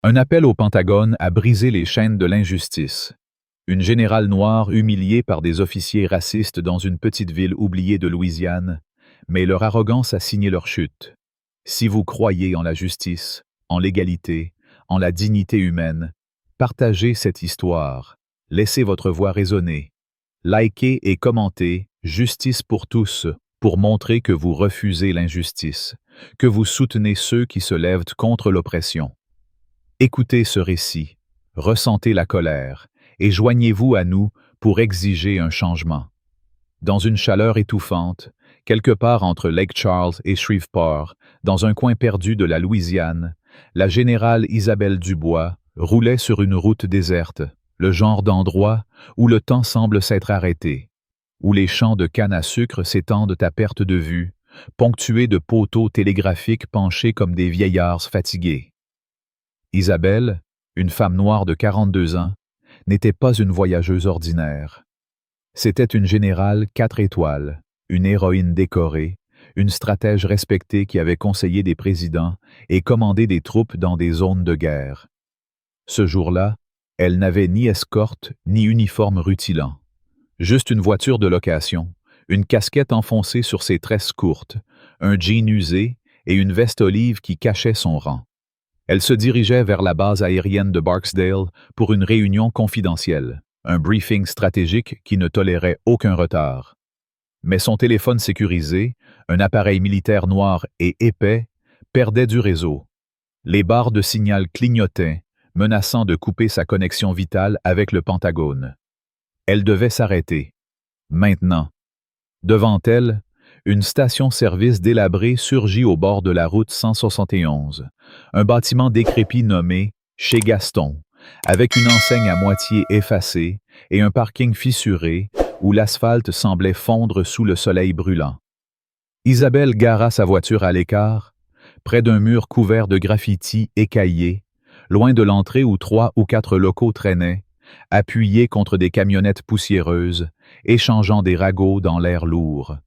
Un appel au Pentagone a brisé les chaînes de l'injustice. Une générale noire humiliée par des officiers racistes dans une petite ville oubliée de Louisiane, mais leur arrogance a signé leur chute. Si vous croyez en la justice, en l'égalité, en la dignité humaine, partagez cette histoire, laissez votre voix résonner. Likez et commentez « Justice pour tous » pour montrer que vous refusez l'injustice, que vous soutenez ceux qui se lèvent contre l'oppression. Écoutez ce récit, ressentez la colère et joignez-vous à nous pour exiger un changement. Dans une chaleur étouffante, quelque part entre Lake Charles et Shreveport, dans un coin perdu de la Louisiane, la générale Isabelle Dubois roulait sur une route déserte, le genre d'endroit où le temps semble s'être arrêté, où les champs de canne à sucre s'étendent à perte de vue, ponctués de poteaux télégraphiques penchés comme des vieillards fatigués. Isabelle, une femme noire de 42 ans, n'était pas une voyageuse ordinaire. C'était une générale 4 étoiles, une héroïne décorée, une stratège respectée qui avait conseillé des présidents et commandé des troupes dans des zones de guerre. Ce jour-là, elle n'avait ni escorte ni uniforme rutilant. Juste une voiture de location, une casquette enfoncée sur ses tresses courtes, un jean usé et une veste olive qui cachait son rang. Elle se dirigeait vers la base aérienne de Barksdale pour une réunion confidentielle, un briefing stratégique qui ne tolérait aucun retard. Mais son téléphone sécurisé, un appareil militaire noir et épais, perdait du réseau. Les barres de signal clignotaient, menaçant de couper sa connexion vitale avec le Pentagone. Elle devait s'arrêter. Maintenant. Devant elle, une station-service délabrée surgit au bord de la route 171, un bâtiment décrépit nommé « Chez Gaston », avec une enseigne à moitié effacée et un parking fissuré où l'asphalte semblait fondre sous le soleil brûlant. Isabelle gara sa voiture à l'écart, près d'un mur couvert de graffitis écaillés, loin de l'entrée où 3 ou 4 locaux traînaient, appuyés contre des camionnettes poussiéreuses, échangeant des ragots dans l'air lourd.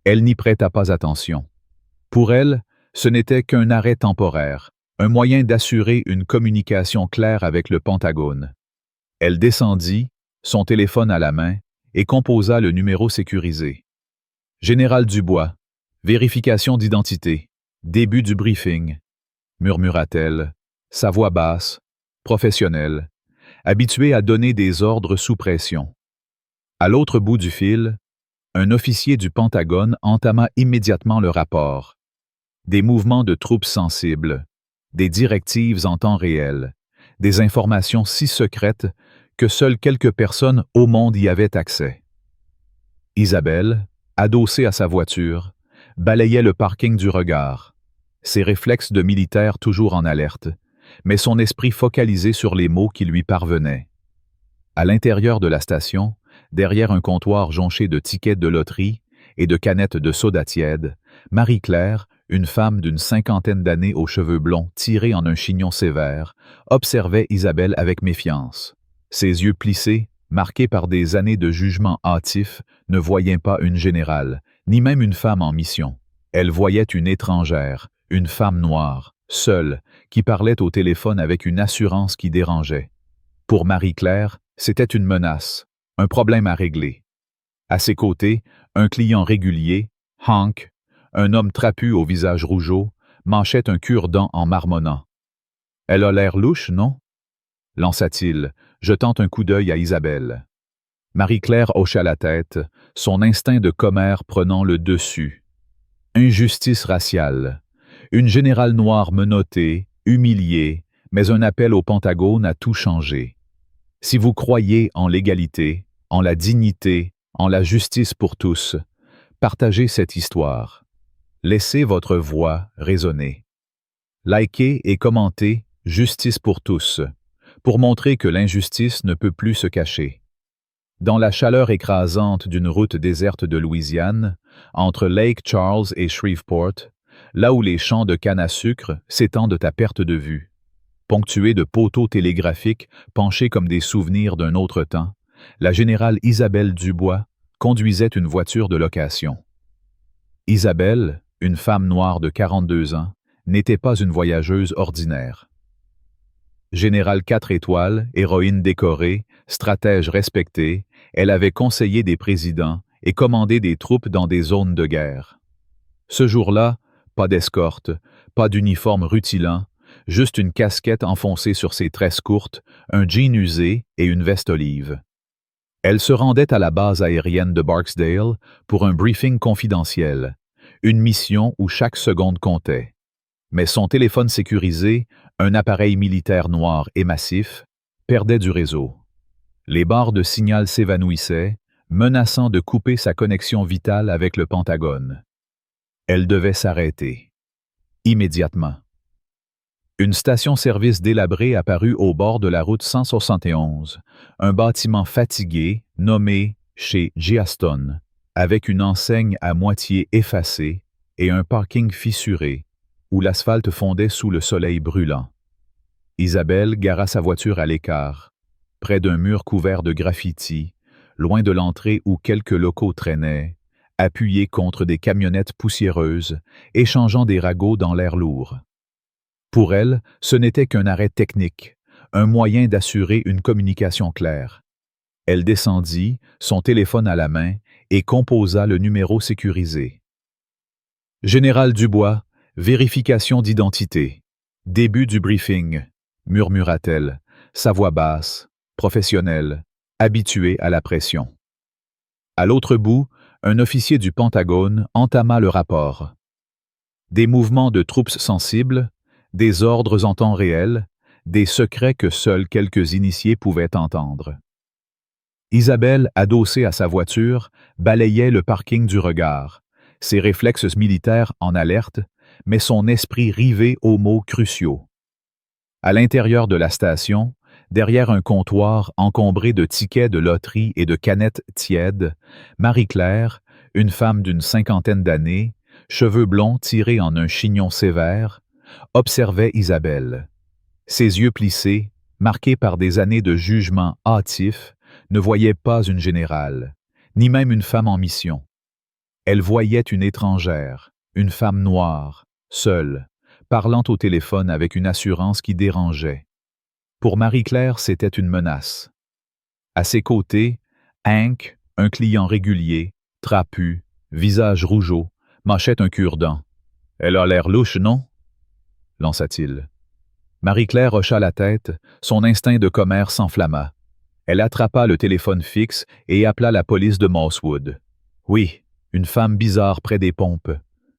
Elle n'y prêta pas attention. Pour elle, ce n'était qu'un arrêt temporaire, un moyen d'assurer une communication claire avec le Pentagone. Elle descendit, son téléphone à la main, et composa le numéro sécurisé. « Général Dubois, vérification d'identité, début du briefing », murmura-t-elle, sa voix basse, professionnelle, habituée à donner des ordres sous pression. À l'autre bout du fil, un officier du Pentagone entama immédiatement le rapport. Des mouvements de troupes sensibles, des directives en temps réel, des informations si secrètes que seules quelques personnes au monde y avaient accès. Isabelle, adossée à sa voiture, balayait le parking du regard, ses réflexes de militaire toujours en alerte, mais son esprit focalisé sur les mots qui lui parvenaient. À l'intérieur de la station, derrière un comptoir jonché de tickets de loterie et de canettes de soda tiède, Marie-Claire, une femme d'une 50aine d'années aux cheveux blonds tirés en un chignon sévère, observait Isabelle avec méfiance. Ses yeux plissés, marqués par des années de jugement hâtif, ne voyaient pas une générale, ni même une femme en mission. Elle voyait une étrangère, une femme noire, seule, qui parlait au téléphone avec une assurance qui dérangeait. Pour Marie-Claire, c'était une menace, un problème à régler. À ses côtés, un client régulier, Hank, un homme trapu au visage rougeau, mâchait un cure-dent en marmonnant. « Elle a l'air louche, non ?» lança-t-il, jetant un coup d'œil à Isabelle. Marie-Claire hocha la tête, son instinct de commère prenant le dessus. Injustice raciale. Une générale noire menottée, humiliée, mais un appel au Pentagone a tout changé. Si vous croyez en l'égalité, en la dignité, en la justice pour tous, partagez cette histoire. Laissez votre voix résonner. Likez et commentez « Justice pour tous » pour montrer que l'injustice ne peut plus se cacher. Dans la chaleur écrasante d'une route déserte de Louisiane, entre Lake Charles et Shreveport, là où les champs de canne à sucre s'étendent à perte de vue, ponctués de poteaux télégraphiques penchés comme des souvenirs d'un autre temps, la générale Isabelle Dubois conduisait une voiture de location. Isabelle, une femme noire de 42 ans, n'était pas une voyageuse ordinaire. Générale 4 étoiles, héroïne décorée, stratège respectée, elle avait conseillé des présidents et commandé des troupes dans des zones de guerre. Ce jour-là, pas d'escorte, pas d'uniforme rutilant, juste une casquette enfoncée sur ses tresses courtes, un jean usé et une veste olive. Elle se rendait à la base aérienne de Barksdale pour un briefing confidentiel, une mission où chaque seconde comptait. Mais son téléphone sécurisé, un appareil militaire noir et massif, perdait du réseau. Les barres de signal s'évanouissaient, menaçant de couper sa connexion vitale avec le Pentagone. Elle devait s'arrêter. Immédiatement. Une station-service délabrée apparut au bord de la route 171, un bâtiment fatigué nommé chez Giaston, avec une enseigne à moitié effacée et un parking fissuré, où l'asphalte fondait sous le soleil brûlant. Isabelle gara sa voiture à l'écart, près d'un mur couvert de graffitis, loin de l'entrée où quelques locaux traînaient, appuyés contre des camionnettes poussiéreuses, échangeant des ragots dans l'air lourd. Pour elle, ce n'était qu'un arrêt technique, un moyen d'assurer une communication claire. Elle descendit, son téléphone à la main, et composa le numéro sécurisé. Général Dubois, vérification d'identité. Début du briefing, murmura-t-elle, sa voix basse, professionnelle, habituée à la pression. À l'autre bout, un officier du Pentagone entama le rapport. Des mouvements de troupes sensibles, des ordres en temps réel, des secrets que seuls quelques initiés pouvaient entendre. Isabelle, adossée à sa voiture, balayait le parking du regard, ses réflexes militaires en alerte, mais son esprit rivé aux mots cruciaux. À l'intérieur de la station, derrière un comptoir encombré de tickets de loterie et de canettes tièdes, Marie-Claire, une femme d'une 50aine d'années, cheveux blonds tirés en un chignon sévère, observait Isabelle. Ses yeux plissés, marqués par des années de jugement hâtif, ne voyaient pas une générale, ni même une femme en mission. Elle voyait une étrangère, une femme noire, seule, parlant au téléphone avec une assurance qui dérangeait. Pour Marie-Claire, c'était une menace. À ses côtés, Hank, un client régulier, trapu, visage rougeau, mâchait un cure-dent. « Elle a l'air louche, non ?» lança-t-il. Marie-Claire hocha la tête, son instinct de commerce s'enflamma. Elle attrapa le téléphone fixe et appela la police de Mosswood. « Oui, une femme bizarre près des pompes, »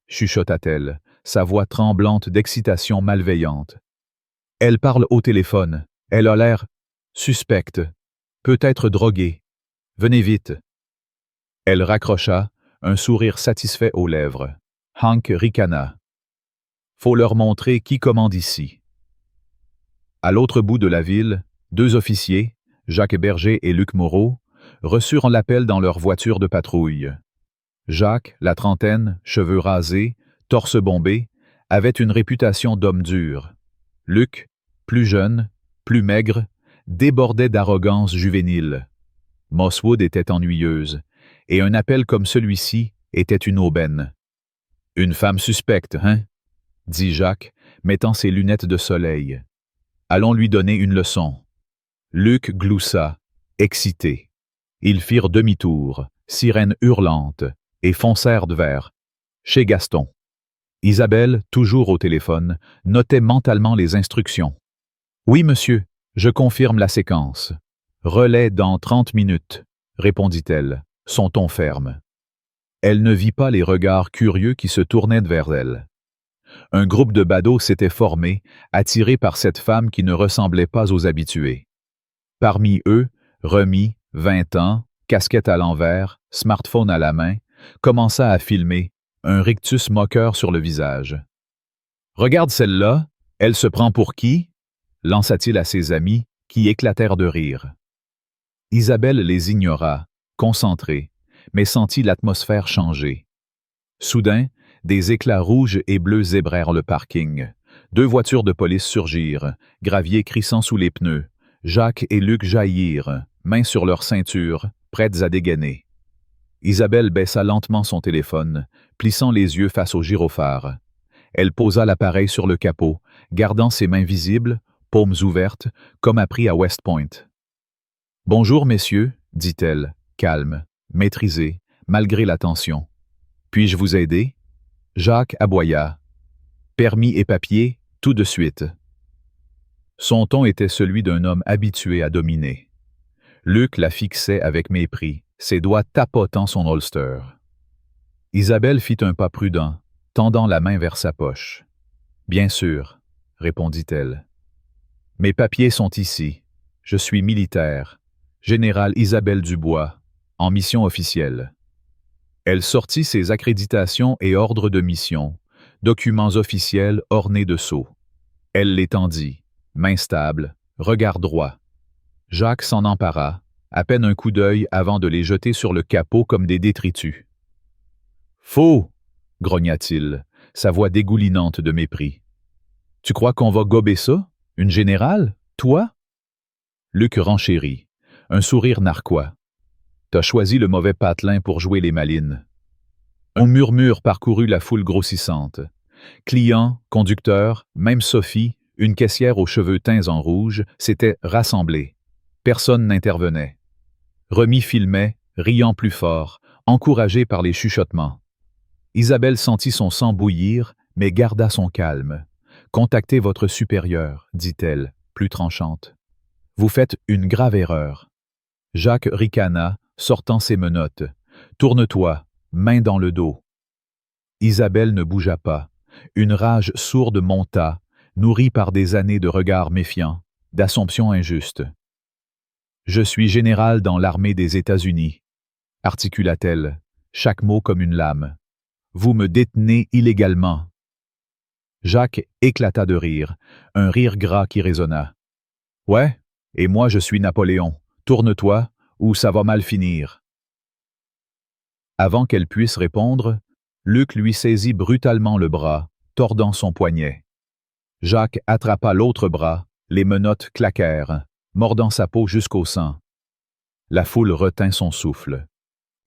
chuchota-t-elle, sa voix tremblante d'excitation malveillante. « Elle parle au téléphone. Elle a l'air suspecte, peut-être droguée. Venez vite. » Elle raccrocha, un sourire satisfait aux lèvres. Hank ricana. « Faut leur montrer qui commande ici. » À l'autre bout de la ville, deux officiers, Jacques Berger et Luc Moreau, reçurent l'appel dans leur voiture de patrouille. Jacques, la trentaine, cheveux rasés, torse bombé, avait une réputation d'homme dur. Luc, plus jeune, plus maigre, débordait d'arrogance juvénile. Mosswood était ennuyeuse, et un appel comme celui-ci était une aubaine. « Une femme suspecte, hein ?» dit Jacques, mettant ses lunettes de soleil. « Allons lui donner une leçon. » Luc gloussa, excité. Ils firent demi-tour, sirène hurlante, et foncèrent vers chez Gaston. Isabelle, toujours au téléphone, notait mentalement les instructions. « Oui, monsieur, je confirme la séquence. Relais dans 30 minutes, » répondit-elle, son ton ferme. Elle ne vit pas les regards curieux qui se tournaient vers elle. Un groupe de badauds s'était formé, attiré par cette femme qui ne ressemblait pas aux habitués. Parmi eux, Remy, 20 ans, casquette à l'envers, smartphone à la main, commença à filmer, un rictus moqueur sur le visage. « Regarde celle-là, elle se prend pour qui ?» lança-t-il à ses amis, qui éclatèrent de rire. Isabelle les ignora, concentrée, mais sentit l'atmosphère changer. Soudain, des éclats rouges et bleus zébrèrent le parking. Deux voitures de police surgirent, Gravier crissant sous les pneus. Jacques et Luc jaillirent, mains sur leur ceinture, prêtes à dégainer. Isabelle baissa lentement son téléphone, plissant les yeux face au gyrophare. Elle posa l'appareil sur le capot, gardant ses mains visibles, paumes ouvertes, comme appris à West Point. « Bonjour, messieurs, dit-elle, calme, maîtrisée, malgré la tension. « Puis-je vous aider? » Jacques aboya. « Permis et papiers, tout de suite. » Son ton était celui d'un homme habitué à dominer. Luc la fixait avec mépris, ses doigts tapotant son holster. Isabelle fit un pas prudent, tendant la main vers sa poche. « Bien sûr, » répondit-elle. « Mes papiers sont ici. Je suis militaire. Général Isabelle Dubois, en mission officielle. » Elle sortit ses accréditations et ordres de mission, documents officiels ornés de sceaux. Elle les tendit, main stable, regard droit. Jacques s'en empara, à peine un coup d'œil avant de les jeter sur le capot comme des détritus. « Faux !» grogna-t-il, sa voix dégoulinante de mépris. « Tu crois qu'on va gober ça? Une générale? Toi? » Luc renchérit, un sourire narquois. « T'as choisi le mauvais patelin pour jouer les malines. » Un murmure parcourut la foule grossissante. Clients, conducteurs, même Sophie, une caissière aux cheveux teints en rouge, s'étaient rassemblés. Personne n'intervenait. Remy filmait, riant plus fort, encouragé par les chuchotements. Isabelle sentit son sang bouillir, mais garda son calme. « Contactez votre supérieur, dit-elle, plus tranchante. Vous faites une grave erreur. » Jacques ricana, sortant ses menottes. « Tourne-toi, main dans le dos. » Isabelle ne bougea pas. Une rage sourde monta, nourrie par des années de regards méfiants, d'assomptions injustes. « Je suis général dans l'armée des États-Unis, » articula-t-elle, chaque mot comme une lame. « Vous me détenez illégalement. » Jacques éclata de rire, un rire gras qui résonna. « Ouais, et moi je suis Napoléon. Tourne-toi, ou ça va mal finir. » Avant qu'elle puisse répondre, Luc lui saisit brutalement le bras, tordant son poignet. Jacques attrapa l'autre bras, les menottes claquèrent, mordant sa peau jusqu'au sang. La foule retint son souffle.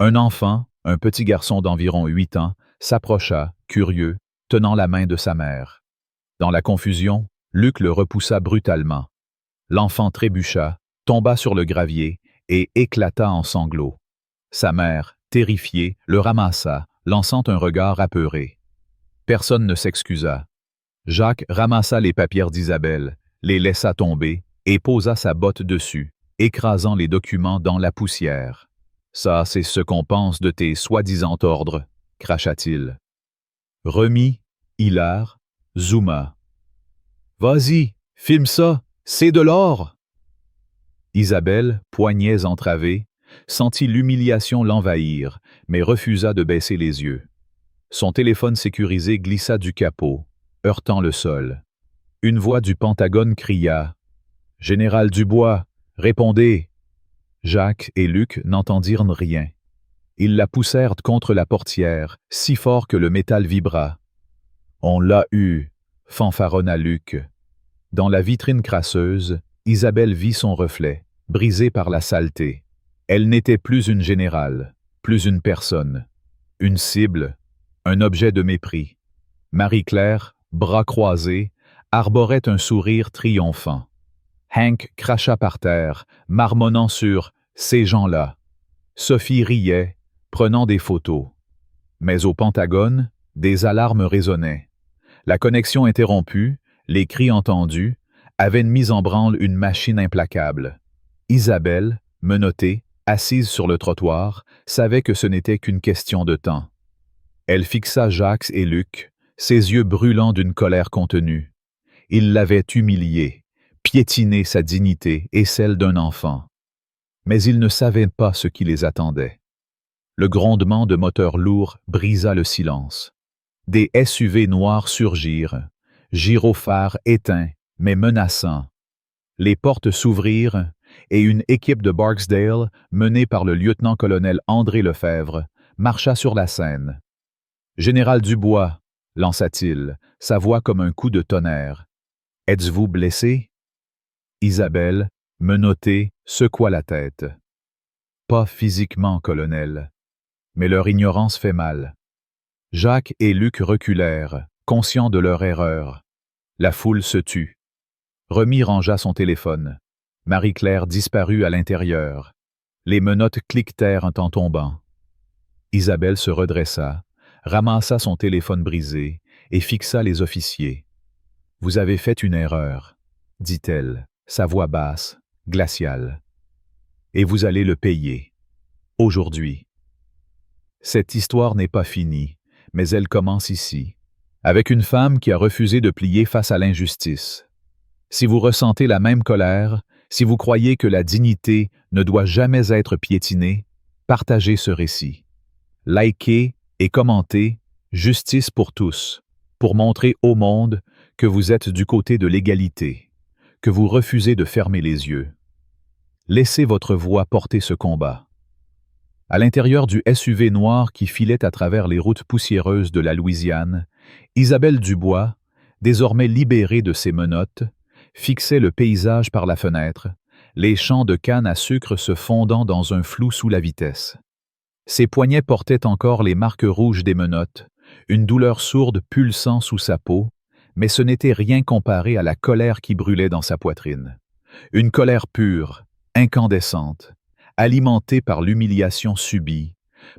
Un enfant, un petit garçon d'environ 8 ans, s'approcha, curieux, tenant la main de sa mère. Dans la confusion, Luc le repoussa brutalement. L'enfant trébucha, tomba sur le gravier et éclata en sanglots. Sa mère, terrifiée, le ramassa, lançant un regard apeuré. Personne ne s'excusa. Jacques ramassa les papiers d'Isabelle, les laissa tomber et posa sa botte dessus, écrasant les documents dans la poussière. « Ça, c'est ce qu'on pense de tes soi-disant ordres, » cracha-t-il. Remy, Hilaire, zooma. « Vas-y, filme ça, c'est de l'or !» Isabelle, poignets entravés, sentit l'humiliation l'envahir, mais refusa de baisser les yeux. Son téléphone sécurisé glissa du capot, heurtant le sol. Une voix du Pentagone cria « Général Dubois, répondez !» Jacques et Luc n'entendirent rien. Ils la poussèrent contre la portière, si fort que le métal vibra. « On l'a eu !» fanfaronna Luc. Dans la vitrine crasseuse, Isabelle vit son reflet, brisé par la saleté. Elle n'était plus une générale, plus une personne. Une cible, un objet de mépris. Marie-Claire, bras croisés, arborait un sourire triomphant. Hank cracha par terre, marmonnant sur « ces gens-là ». Sophie riait, prenant des photos. Mais au Pentagone, des alarmes résonnaient. La connexion interrompue, les cris entendus, avaient mis en branle une machine implacable. Isabelle, menottée, assise sur le trottoir, savait que ce n'était qu'une question de temps. Elle fixa Jacques et Luc, ses yeux brûlants d'une colère contenue. Ils l'avaient humilié, piétiné sa dignité et celle d'un enfant. Mais ils ne savaient pas ce qui les attendait. Le grondement de moteurs lourds brisa le silence. Des SUV noirs surgirent, gyrophares éteints, mais menaçants. Les portes s'ouvrirent et une équipe de Barksdale, menée par le lieutenant-colonel André Lefebvre, marcha sur la scène. « Général Dubois, » lança-t-il, sa voix comme un coup de tonnerre. « Êtes-vous blessé? » Isabelle, menottée, secoua la tête. « Pas physiquement, colonel. Mais leur ignorance fait mal. » Jacques et Luc reculèrent, conscients de leur erreur. La foule se tut. Remy rangea son téléphone. Marie-Claire disparut à l'intérieur. Les menottes cliquetèrent en tombant. Isabelle se redressa, ramassa son téléphone brisé et fixa les officiers. « Vous avez fait une erreur, » dit-elle, sa voix basse, glaciale. « Et vous allez le payer. Aujourd'hui. » Cette histoire n'est pas finie, mais elle commence ici, avec une femme qui a refusé de plier face à l'injustice. Si vous ressentez la même colère, si vous croyez que la dignité ne doit jamais être piétinée, partagez ce récit. Likez et commentez « Justice pour tous » pour montrer au monde que vous êtes du côté de l'égalité, que vous refusez de fermer les yeux. Laissez votre voix porter ce combat. À l'intérieur du SUV noir qui filait à travers les routes poussiéreuses de la Louisiane, Isabelle Dubois, désormais libérée de ses menottes, fixait le paysage par la fenêtre, les champs de canne à sucre se fondant dans un flou sous la vitesse. Ses poignets portaient encore les marques rouges des menottes, une douleur sourde pulsant sous sa peau, mais ce n'était rien comparé à la colère qui brûlait dans sa poitrine. Une colère pure, incandescente, alimentée par l'humiliation subie,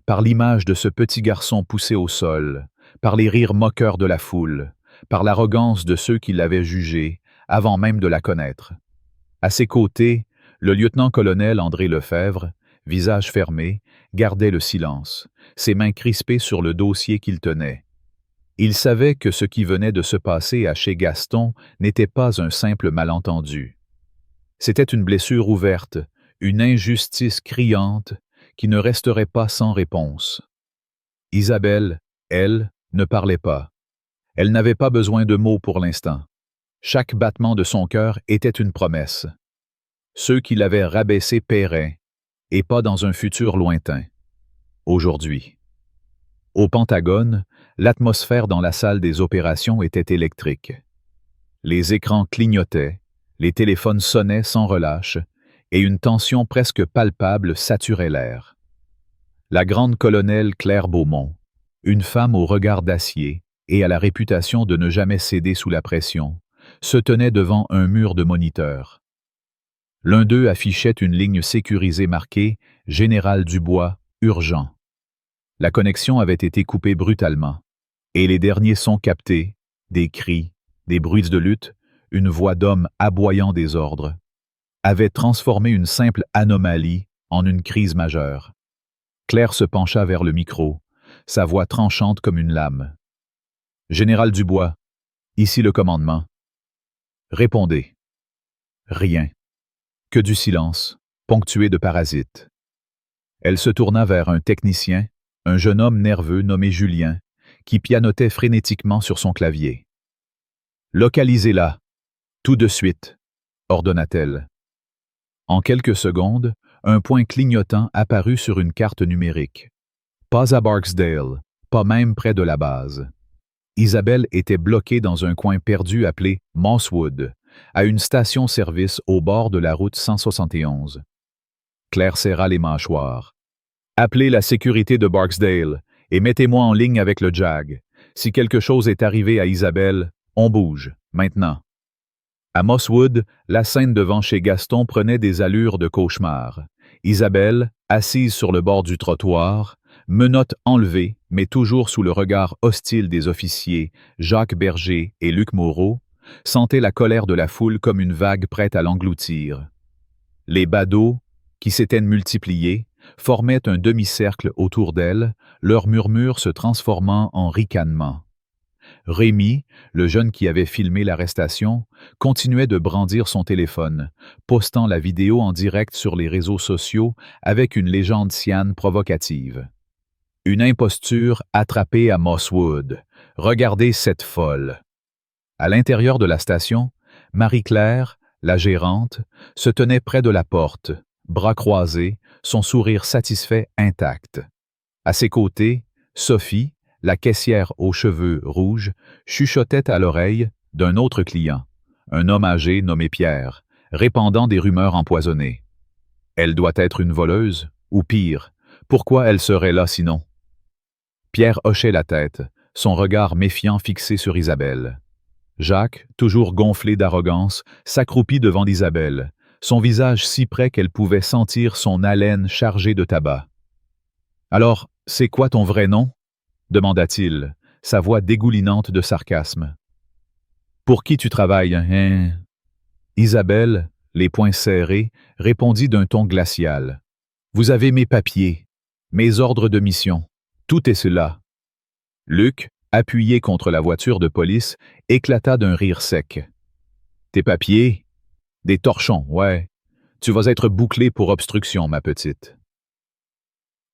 par l'image de ce petit garçon poussé au sol, par les rires moqueurs de la foule, par l'arrogance de ceux qui l'avaient jugé, avant même de la connaître. À ses côtés, le lieutenant-colonel André Lefebvre, visage fermé, gardait le silence, ses mains crispées sur le dossier qu'il tenait. Il savait que ce qui venait de se passer à chez Gaston n'était pas un simple malentendu. C'était une blessure ouverte, une injustice criante qui ne resterait pas sans réponse. Isabelle, elle, ne parlait pas. Elle n'avait pas besoin de mots pour l'instant. Chaque battement de son cœur était une promesse. Ceux qui l'avaient rabaissé paieraient, et pas dans un futur lointain. Aujourd'hui. Au Pentagone, l'atmosphère dans la salle des opérations était électrique. Les écrans clignotaient, les téléphones sonnaient sans relâche, et une tension presque palpable saturait l'air. La grande colonelle Claire Beaumont, une femme au regard d'acier et à la réputation de ne jamais céder sous la pression, se tenait devant un mur de moniteurs. L'un d'eux affichait une ligne sécurisée marquée « Général Dubois, urgent ». La connexion avait été coupée brutalement, et les derniers sons captés, des cris, des bruits de lutte, une voix d'homme aboyant des ordres, avaient transformé une simple anomalie en une crise majeure. Claire se pencha vers le micro, sa voix tranchante comme une lame. « Général Dubois, ici le commandement. » « Répondez. » Rien. Que du silence, ponctué de parasites. Elle se tourna vers un technicien, un jeune homme nerveux nommé Julien, qui pianotait frénétiquement sur son clavier. « Localisez-la, tout de suite, » ordonna-t-elle. En quelques secondes, un point clignotant apparut sur une carte numérique. Pas à Barksdale, pas même près de la base. Isabelle était bloquée dans un coin perdu appelé Mosswood, à une station-service au bord de la route 171. Claire serra les mâchoires. « Appelez la sécurité de Barksdale et mettez-moi en ligne avec le JAG. Si quelque chose est arrivé à Isabelle, on bouge, maintenant. » À Mosswood, la scène devant chez Gaston prenait des allures de cauchemar. Isabelle, assise sur le bord du trottoir, menottes enlevées, mais toujours sous le regard hostile des officiers, Jacques Berger et Luc Moreau, sentait la colère de la foule comme une vague prête à l'engloutir. Les badauds, qui s'étaient multipliés, formaient un demi-cercle autour d'elle, leurs murmures se transformant en ricanements. Rémi, le jeune qui avait filmé l'arrestation, continuait de brandir son téléphone, postant la vidéo en direct sur les réseaux sociaux avec une légende siane provocative. Une imposture attrapée à Mosswood. Regardez cette folle. À l'intérieur de la station, Marie-Claire, la gérante, se tenait près de la porte, bras croisés, son sourire satisfait intact. À ses côtés, Sophie, la caissière aux cheveux rouges, chuchotait à l'oreille d'un autre client, un homme âgé nommé Pierre, répandant des rumeurs empoisonnées. Elle doit être une voleuse, ou pire, pourquoi elle serait là sinon? Pierre hochait la tête, son regard méfiant fixé sur Isabelle. « Jacques, toujours gonflé d'arrogance, s'accroupit devant Isabelle, son visage si près qu'elle pouvait sentir son haleine chargée de tabac. « Alors, c'est quoi ton vrai nom ?» demanda-t-il, sa voix dégoulinante de sarcasme. « Pour qui tu travailles, hein ?» Isabelle, les poings serrés, répondit d'un ton glacial. « Vous avez mes papiers, mes ordres de mission, tout est cela. » Luc, appuyé contre la voiture de police, éclata d'un rire sec. « Tes papiers? Des torchons, ouais. Tu vas être bouclée pour obstruction, ma petite. »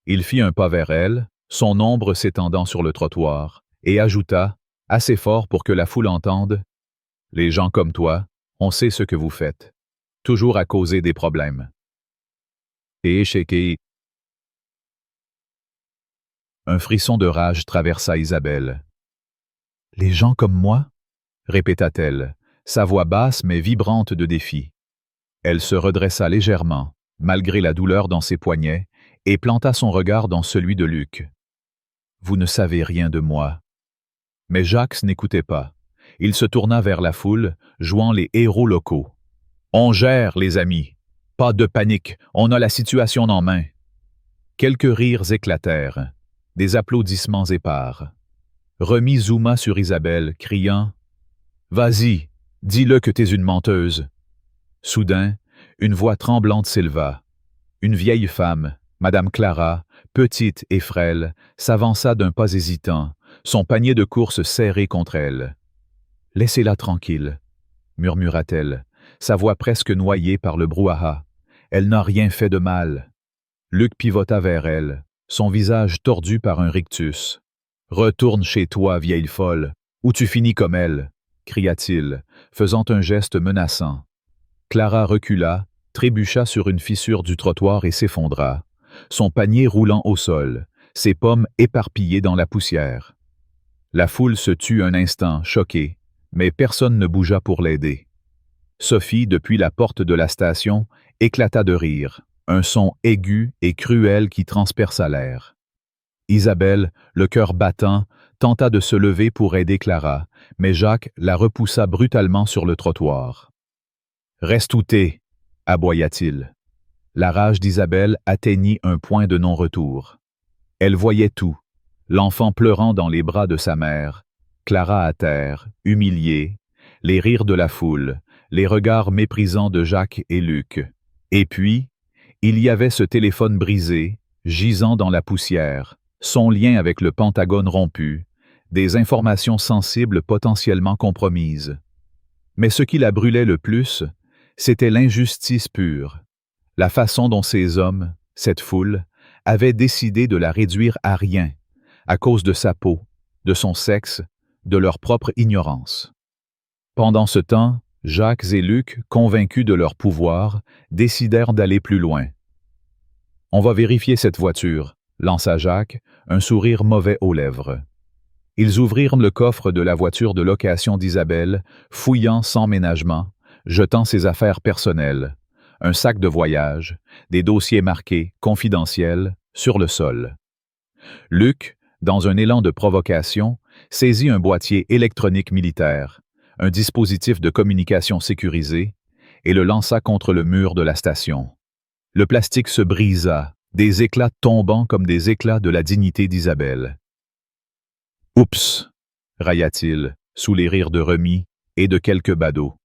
Il fit un pas vers elle, son ombre s'étendant sur le trottoir, et ajouta, assez fort pour que la foule entende, « Les gens comme toi, on sait ce que vous faites. Toujours à causer des problèmes. » Et échequé. Un frisson de rage traversa Isabelle. « Les gens comme moi ?» répéta-t-elle, sa voix basse mais vibrante de défi. Elle se redressa légèrement, malgré la douleur dans ses poignets, et planta son regard dans celui de Luc. « Vous ne savez rien de moi. » Mais Jacques n'écoutait pas. Il se tourna vers la foule, jouant les héros locaux. « On gère, les amis. Pas de panique, on a la situation en main. » Quelques rires éclatèrent, des applaudissements épars. Remy zooma sur Isabelle, criant « Vas-y, dis-le que t'es une menteuse. » Soudain, une voix tremblante s'éleva. Une vieille femme, Madame Clara, petite et frêle, s'avança d'un pas hésitant, son panier de courses serré contre elle. « Laissez-la tranquille, » murmura-t-elle, sa voix presque noyée par le brouhaha. « Elle n'a rien fait de mal. » Luc pivota vers elle, son visage tordu par un rictus. « Retourne chez toi, vieille folle, ou tu finis comme elle » cria-t-il, faisant un geste menaçant. Clara recula, trébucha sur une fissure du trottoir et s'effondra, son panier roulant au sol, ses pommes éparpillées dans la poussière. La foule se tut un instant, choquée, mais personne ne bougea pour l'aider. Sophie, depuis la porte de la station, éclata de rire, un son aigu et cruel qui transperça l'air. Isabelle, le cœur battant, tenta de se lever pour aider Clara, mais Jacques la repoussa brutalement sur le trottoir. « Reste où t'es » aboya-t-il. La rage d'Isabelle atteignit un point de non-retour. Elle voyait tout, l'enfant pleurant dans les bras de sa mère, Clara à terre, humiliée, les rires de la foule, les regards méprisants de Jacques et Luc. Et puis, il y avait ce téléphone brisé, gisant dans la poussière, son lien avec le Pentagone rompu, des informations sensibles potentiellement compromises. Mais ce qui la brûlait le plus, c'était l'injustice pure, la façon dont ces hommes, cette foule, avaient décidé de la réduire à rien, à cause de sa peau, de son sexe, de leur propre ignorance. Pendant ce temps, Jacques et Luc, convaincus de leur pouvoir, décidèrent d'aller plus loin. « On va vérifier cette voiture », lança Jacques, un sourire mauvais aux lèvres. Ils ouvrirent le coffre de la voiture de location d'Isabelle, fouillant sans ménagement, jetant ses affaires personnelles, un sac de voyage, des dossiers marqués « confidentiels » sur le sol. Luc, dans un élan de provocation, saisit un boîtier électronique militaire, un dispositif de communication sécurisé, et le lança contre le mur de la station. Le plastique se brisa, des éclats tombant comme des éclats de la dignité d'Isabelle. « Oups !» railla-t-il, sous les rires de Remy et de quelques badauds.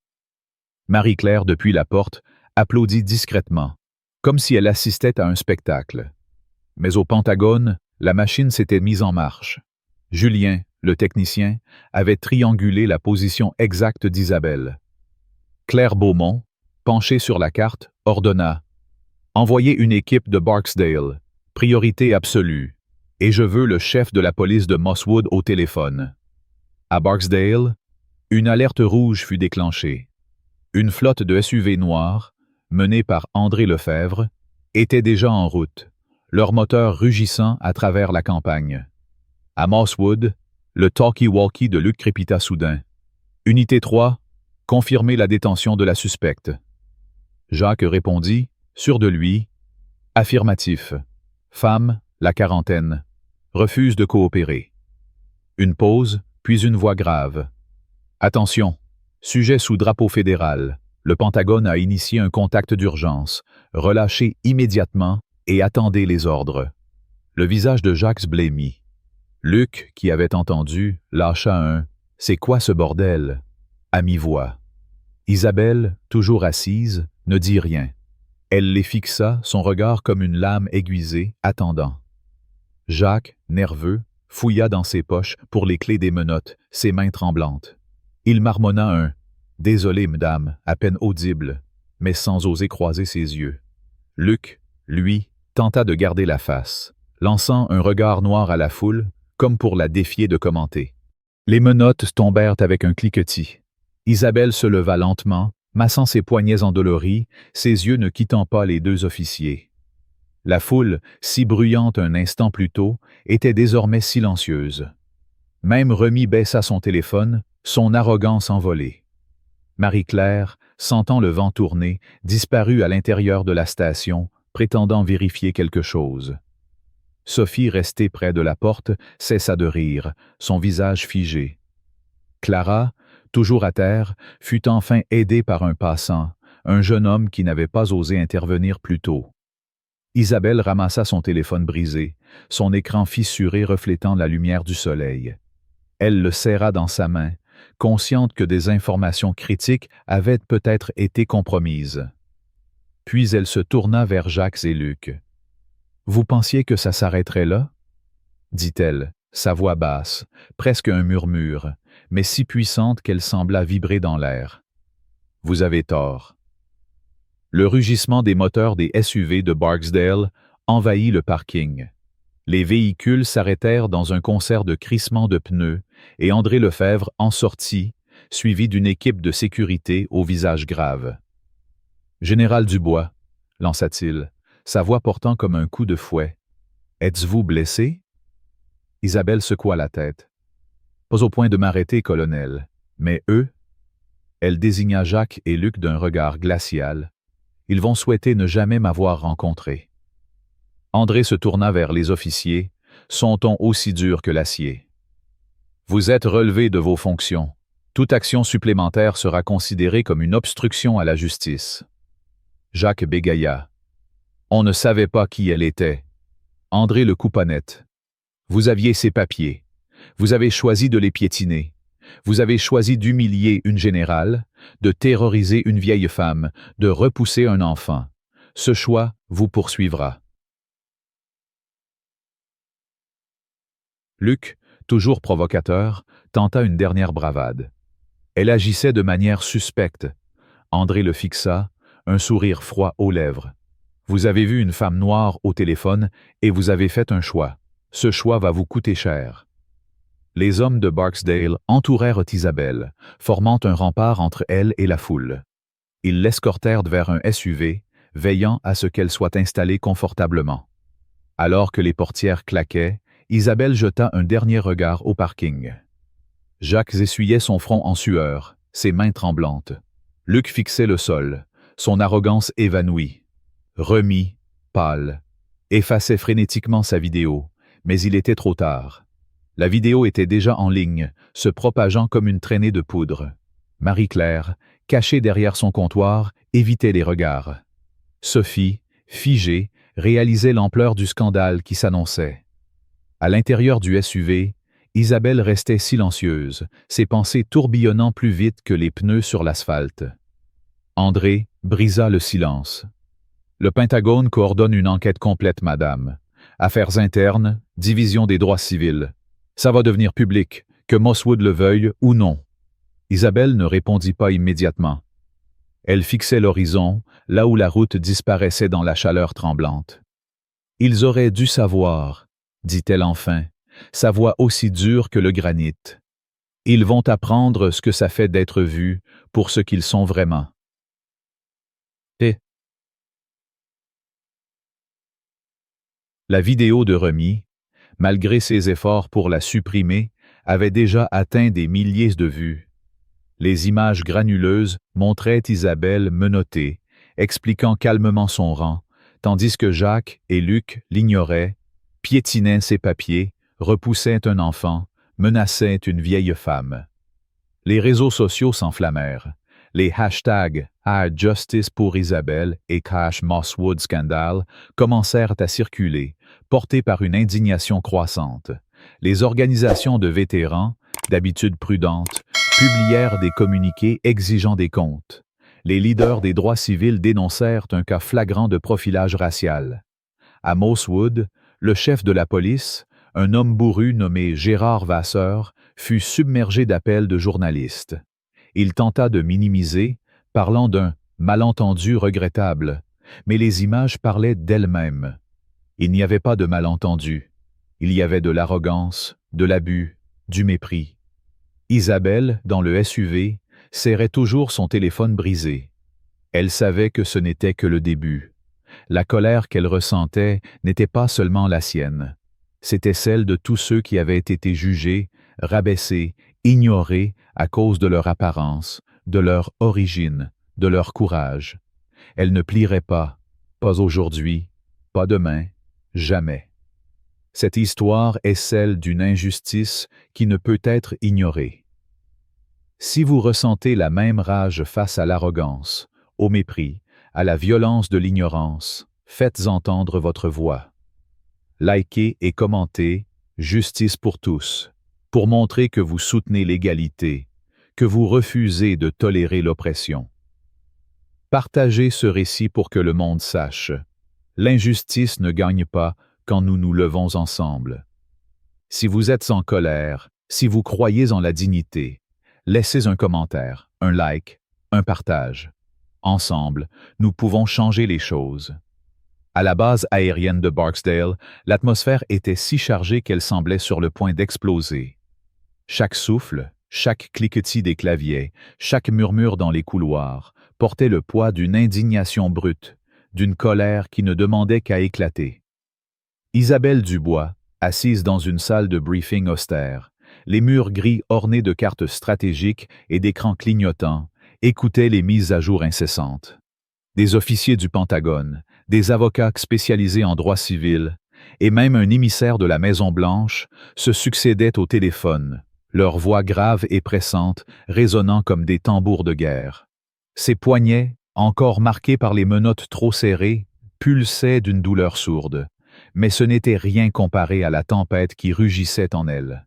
Marie-Claire, depuis la porte, applaudit discrètement, comme si elle assistait à un spectacle. Mais au Pentagone, la machine s'était mise en marche. Julien, le technicien, avait triangulé la position exacte d'Isabelle. Claire Beaumont, penchée sur la carte, ordonna « Envoyez une équipe de Barksdale, priorité absolue, et je veux le chef de la police de Mosswood au téléphone. » À Barksdale, une alerte rouge fut déclenchée. Une flotte de SUV noirs, menée par André Lefebvre, était déjà en route, leur moteur rugissant à travers la campagne. À Mosswood, le talkie-walkie de Luc crépita soudain. « Unité 3, confirmez la détention de la suspecte. » Jacques répondit, sûr de lui, « Affirmatif. Femme, la quarantaine. Refuse de coopérer. » Une pause, puis une voix grave. « Attention, sujet sous drapeau fédéral. Le Pentagone a initié un contact d'urgence. Relâchez immédiatement et attendez les ordres. Le visage de Jacques blêmit. Luc, qui avait entendu, lâcha un « C'est quoi ce bordel ?» à mi-voix. Isabelle, toujours assise, ne dit rien. Elle les fixa, son regard comme une lame aiguisée, attendant. Jacques, nerveux, fouilla dans ses poches pour les clés des menottes, ses mains tremblantes. Il marmonna un « Désolé, madame », à peine audible, mais sans oser croiser ses yeux. Luc, lui, tenta de garder la face, lançant un regard noir à la foule, comme pour la défier de commenter. Les menottes tombèrent avec un cliquetis. Isabelle se leva lentement, massant ses poignets endoloris, ses yeux ne quittant pas les deux officiers. La foule, si bruyante un instant plus tôt, était désormais silencieuse. Même Remy baissa son téléphone, son arrogance envolée. Marie-Claire, sentant le vent tourner, disparut à l'intérieur de la station, prétendant vérifier quelque chose. Sophie, restée près de la porte, cessa de rire, son visage figé. Clara, toujours à terre, fut enfin aidée par un passant, un jeune homme qui n'avait pas osé intervenir plus tôt. Isabelle ramassa son téléphone brisé, son écran fissuré reflétant la lumière du soleil. Elle le serra dans sa main, consciente que des informations critiques avaient peut-être été compromises. Puis elle se tourna vers Jacques et Luc. « Vous pensiez que ça s'arrêterait là ?» dit-elle, sa voix basse, presque un murmure, mais si puissante qu'elle sembla vibrer dans l'air. « Vous avez tort. » Le rugissement des moteurs des SUV de Barksdale envahit le parking. Les véhicules s'arrêtèrent dans un concert de crissements de pneus et André Lefebvre en sortit, suivi d'une équipe de sécurité au visage grave. « Général Dubois, » lança-t-il, sa voix portant comme un coup de fouet. « Êtes-vous blessé ?» Isabelle secoua la tête. « Pas au point de m'arrêter, colonel. Mais eux ?» Elle désigna Jacques et Luc d'un regard glacial. « Ils vont souhaiter ne jamais m'avoir rencontré. » André se tourna vers les officiers, son ton aussi dur que l'acier. « Vous êtes relevés de vos fonctions. Toute action supplémentaire sera considérée comme une obstruction à la justice. » Jacques bégaya. « On ne savait pas qui elle était. » André le coupa net. « Vous aviez ses papiers. Vous avez choisi de les piétiner. Vous avez choisi d'humilier une générale, de terroriser une vieille femme, de repousser un enfant. Ce choix vous poursuivra. » Luc, toujours provocateur, tenta une dernière bravade. Elle agissait de manière suspecte. André le fixa, un sourire froid aux lèvres. « Vous avez vu une femme noire au téléphone et vous avez fait un choix. Ce choix va vous coûter cher. » Les hommes de Barksdale entourèrent Isabelle, formant un rempart entre elle et la foule. Ils l'escortèrent vers un SUV, veillant à ce qu'elle soit installée confortablement. Alors que les portières claquaient, Isabelle jeta un dernier regard au parking. Jacques essuyait son front en sueur, ses mains tremblantes. Luc fixait le sol, son arrogance évanouie. Remy, pâle, effaçait frénétiquement sa vidéo, mais il était trop tard. La vidéo était déjà en ligne, se propageant comme une traînée de poudre. Marie-Claire, cachée derrière son comptoir, évitait les regards. Sophie, figée, réalisait l'ampleur du scandale qui s'annonçait. À l'intérieur du SUV, Isabelle restait silencieuse, ses pensées tourbillonnant plus vite que les pneus sur l'asphalte. André brisa le silence. « Le Pentagone coordonne une enquête complète, madame. Affaires internes, division des droits civils. Ça va devenir public, que Mosswood le veuille ou non. » Isabelle ne répondit pas immédiatement. Elle fixait l'horizon, là où la route disparaissait dans la chaleur tremblante. « Ils auraient dû savoir, » dit-elle enfin, sa voix aussi dure que le granit. « Ils vont apprendre ce que ça fait d'être vus pour ce qu'ils sont vraiment. » La vidéo de Remy, malgré ses efforts pour la supprimer, avait déjà atteint des milliers de vues. Les images granuleuses montraient Isabelle menottée, expliquant calmement son rang, tandis que Jacques et Luc l'ignoraient, piétinaient ses papiers, repoussaient un enfant, menaçaient une vieille femme. Les réseaux sociaux s'enflammèrent. Les hashtags #Justice pour Isabelle et #Mosswood Scandal commencèrent à circuler, portés par une indignation croissante. Les organisations de vétérans, d'habitude prudentes, publièrent des communiqués exigeant des comptes. Les leaders des droits civils dénoncèrent un cas flagrant de profilage racial. À Mosswood, le chef de la police, un homme bourru nommé Gérard Vasseur, fut submergé d'appels de journalistes. Il tenta de minimiser, parlant d'un malentendu regrettable, mais les images parlaient d'elles-mêmes. Il n'y avait pas de malentendu. Il y avait de l'arrogance, de l'abus, du mépris. Isabelle, dans le SUV, serrait toujours son téléphone brisé. Elle savait que ce n'était que le début. La colère qu'elle ressentait n'était pas seulement la sienne. C'était celle de tous ceux qui avaient été jugés, rabaissés, ignorés à cause de leur apparence, de leur origine, de leur courage. Elle ne plierait pas aujourd'hui, pas demain, jamais. Cette histoire est celle d'une injustice qui ne peut être ignorée. Si vous ressentez la même rage face à l'arrogance, au mépris, à la violence de l'ignorance, faites entendre votre voix. Likez et commentez « Justice pour tous » pour montrer que vous soutenez l'égalité, que vous refusez de tolérer l'oppression. Partagez ce récit pour que le monde sache. L'injustice ne gagne pas quand nous nous levons ensemble. Si vous êtes en colère, si vous croyez en la dignité, laissez un commentaire, un like, un partage. Ensemble, nous pouvons changer les choses. À la base aérienne de Barksdale, l'atmosphère était si chargée qu'elle semblait sur le point d'exploser. Chaque souffle, chaque cliquetis des claviers, chaque murmure dans les couloirs portait le poids d'une indignation brute, d'une colère qui ne demandait qu'à éclater. Isabelle Dubois, assise dans une salle de briefing austère, les murs gris ornés de cartes stratégiques et d'écrans clignotants, écoutait les mises à jour incessantes. Des officiers du Pentagone, des avocats spécialisés en droit civil, et même un émissaire de la Maison-Blanche se succédaient au téléphone, leurs voix graves et pressantes résonnant comme des tambours de guerre. Ses poignets, encore marqués par les menottes trop serrées, pulsaient d'une douleur sourde, mais ce n'était rien comparé à la tempête qui rugissait en elle.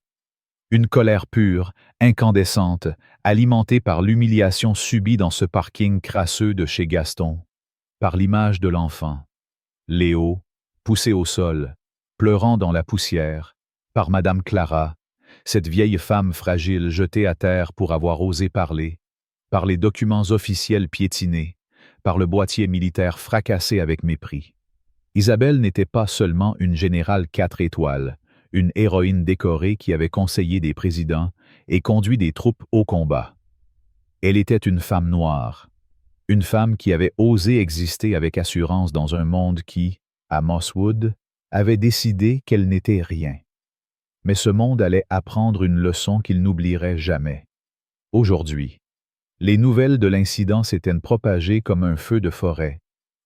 Une colère pure, incandescente, alimentée par l'humiliation subie dans ce parking crasseux de chez Gaston, par l'image de l'enfant. Léo, poussé au sol, pleurant dans la poussière, par Madame Clara, cette vieille femme fragile jetée à terre pour avoir osé parler, par les documents officiels piétinés, par le boîtier militaire fracassé avec mépris. Isabelle n'était pas seulement une générale 4 étoiles, une héroïne décorée qui avait conseillé des présidents et conduit des troupes au combat. Elle était une femme noire, une femme qui avait osé exister avec assurance dans un monde qui, à Mosswood, avait décidé qu'elle n'était rien. Mais ce monde allait apprendre une leçon qu'il n'oublierait jamais. Aujourd'hui, les nouvelles de l'incident s'étaient propagées comme un feu de forêt,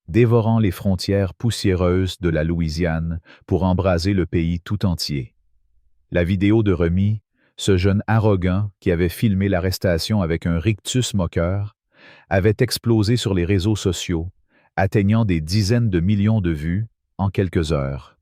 dévorant les frontières poussiéreuses de la Louisiane pour embraser le pays tout entier. La vidéo de Remy, ce jeune arrogant qui avait filmé l'arrestation avec un rictus moqueur, avait explosé sur les réseaux sociaux, atteignant des dizaines de millions de vues en quelques heures.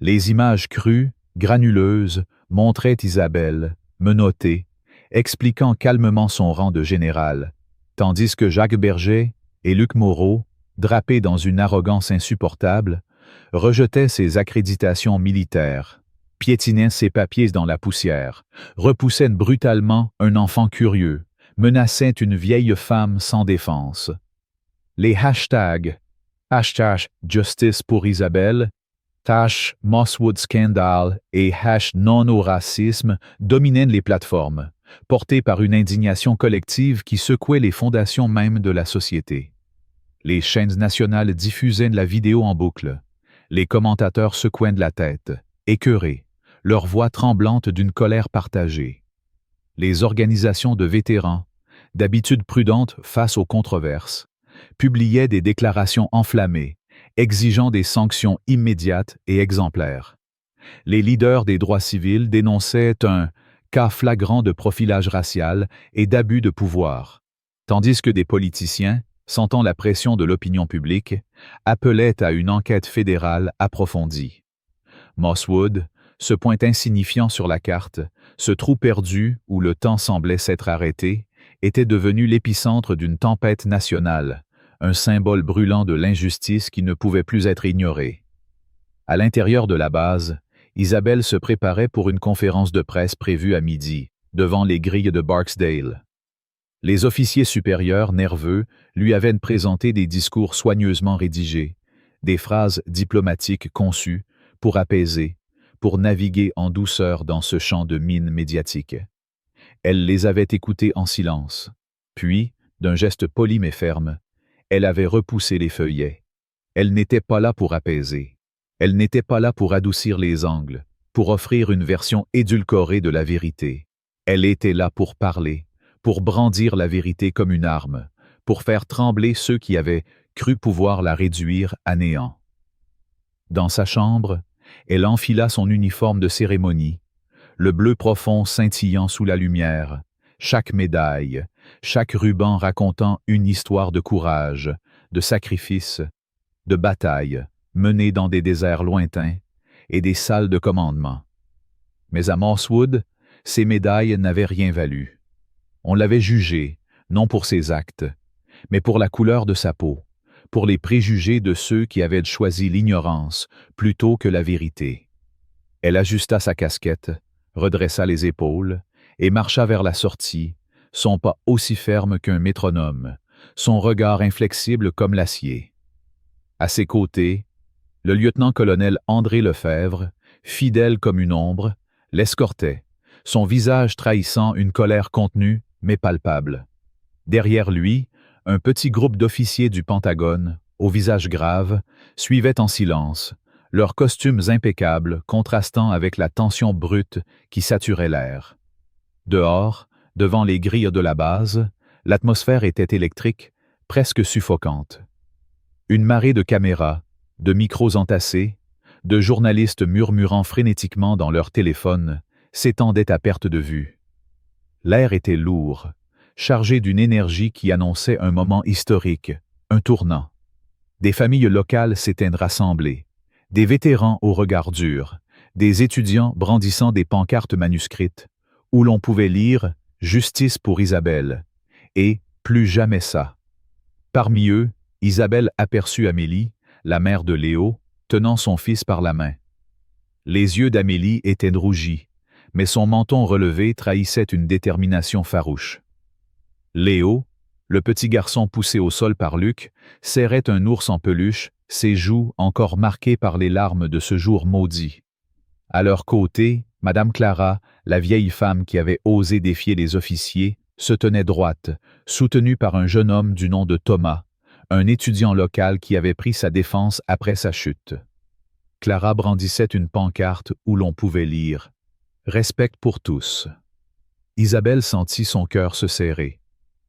Les images crues, granuleuses, montraient Isabelle, menottée, expliquant calmement son rang de général, tandis que Jacques Berger et Luc Moreau, drapés dans une arrogance insupportable, rejetaient ses accréditations militaires, piétinaient ses papiers dans la poussière, repoussaient brutalement un enfant curieux, menaçaient une vieille femme sans défense. Les hashtags #Justice pour Isabelle, #Mosswood Scandal et #Non au racisme dominaient les plateformes, portés par une indignation collective qui secouait les fondations mêmes de la société. Les chaînes nationales diffusaient la vidéo en boucle. Les commentateurs secouaient de la tête, écœurés, leur voix tremblante d'une colère partagée. Les organisations de vétérans, d'habitude prudentes face aux controverses, publiaient des déclarations enflammées, exigeant des sanctions immédiates et exemplaires. Les leaders des droits civils dénonçaient un cas flagrants de profilage racial et d'abus de pouvoir, tandis que des politiciens, sentant la pression de l'opinion publique, appelaient à une enquête fédérale approfondie. Mosswood, ce point insignifiant sur la carte, ce trou perdu où le temps semblait s'être arrêté, était devenu l'épicentre d'une tempête nationale, un symbole brûlant de l'injustice qui ne pouvait plus être ignoré. À l'intérieur de la base, Isabelle se préparait pour une conférence de presse prévue à midi, devant les grilles de Barksdale. Les officiers supérieurs, nerveux, lui avaient présenté des discours soigneusement rédigés, des phrases diplomatiques conçues pour apaiser, pour naviguer en douceur dans ce champ de mines médiatiques. Elle les avait écoutés en silence. Puis, d'un geste poli mais ferme, elle avait repoussé les feuillets. Elle n'était pas là pour apaiser. Elle n'était pas là pour adoucir les angles, pour offrir une version édulcorée de la vérité. Elle était là pour parler, pour brandir la vérité comme une arme, pour faire trembler ceux qui avaient cru pouvoir la réduire à néant. Dans sa chambre, elle enfila son uniforme de cérémonie, le bleu profond scintillant sous la lumière, chaque médaille, chaque ruban racontant une histoire de courage, de sacrifice, de bataille, menée dans des déserts lointains et des salles de commandement. Mais à Mosswood, ces médailles n'avaient rien valu. On l'avait jugée, non pour ses actes, mais pour la couleur de sa peau, pour les préjugés de ceux qui avaient choisi l'ignorance plutôt que la vérité. Elle ajusta sa casquette, redressa les épaules et marcha vers la sortie, son pas aussi ferme qu'un métronome, son regard inflexible comme l'acier. À ses côtés, le lieutenant-colonel André Lefebvre, fidèle comme une ombre, l'escortait, son visage trahissant une colère contenue mais palpable. Derrière lui, un petit groupe d'officiers du Pentagone, au visage grave, suivait en silence, leurs costumes impeccables contrastant avec la tension brute qui saturait l'air. Dehors, devant les grilles de la base, l'atmosphère était électrique, presque suffocante. Une marée de caméras, de micros entassés, de journalistes murmurant frénétiquement dans leurs téléphones, s'étendait à perte de vue. L'air était lourd, chargé d'une énergie qui annonçait un moment historique, un tournant. Des familles locales s'étaient rassemblées, des vétérans au regard dur, des étudiants brandissant des pancartes manuscrites, où l'on pouvait lire « Justice pour Isabelle » et « Plus jamais ça ». Parmi eux, Isabelle aperçut Amélie, la mère de Léo, tenant son fils par la main. Les yeux d'Amélie étaient rougis, mais son menton relevé trahissait une détermination farouche. Léo, le petit garçon poussé au sol par Luc, serrait un ours en peluche, ses joues encore marquées par les larmes de ce jour maudit. À leur côté, Madame Clara, la vieille femme qui avait osé défier les officiers, se tenait droite, soutenue par un jeune homme du nom de Thomas, un étudiant local qui avait pris sa défense après sa chute. Clara brandissait une pancarte où l'on pouvait lire « Respect pour tous ». Isabelle sentit son cœur se serrer.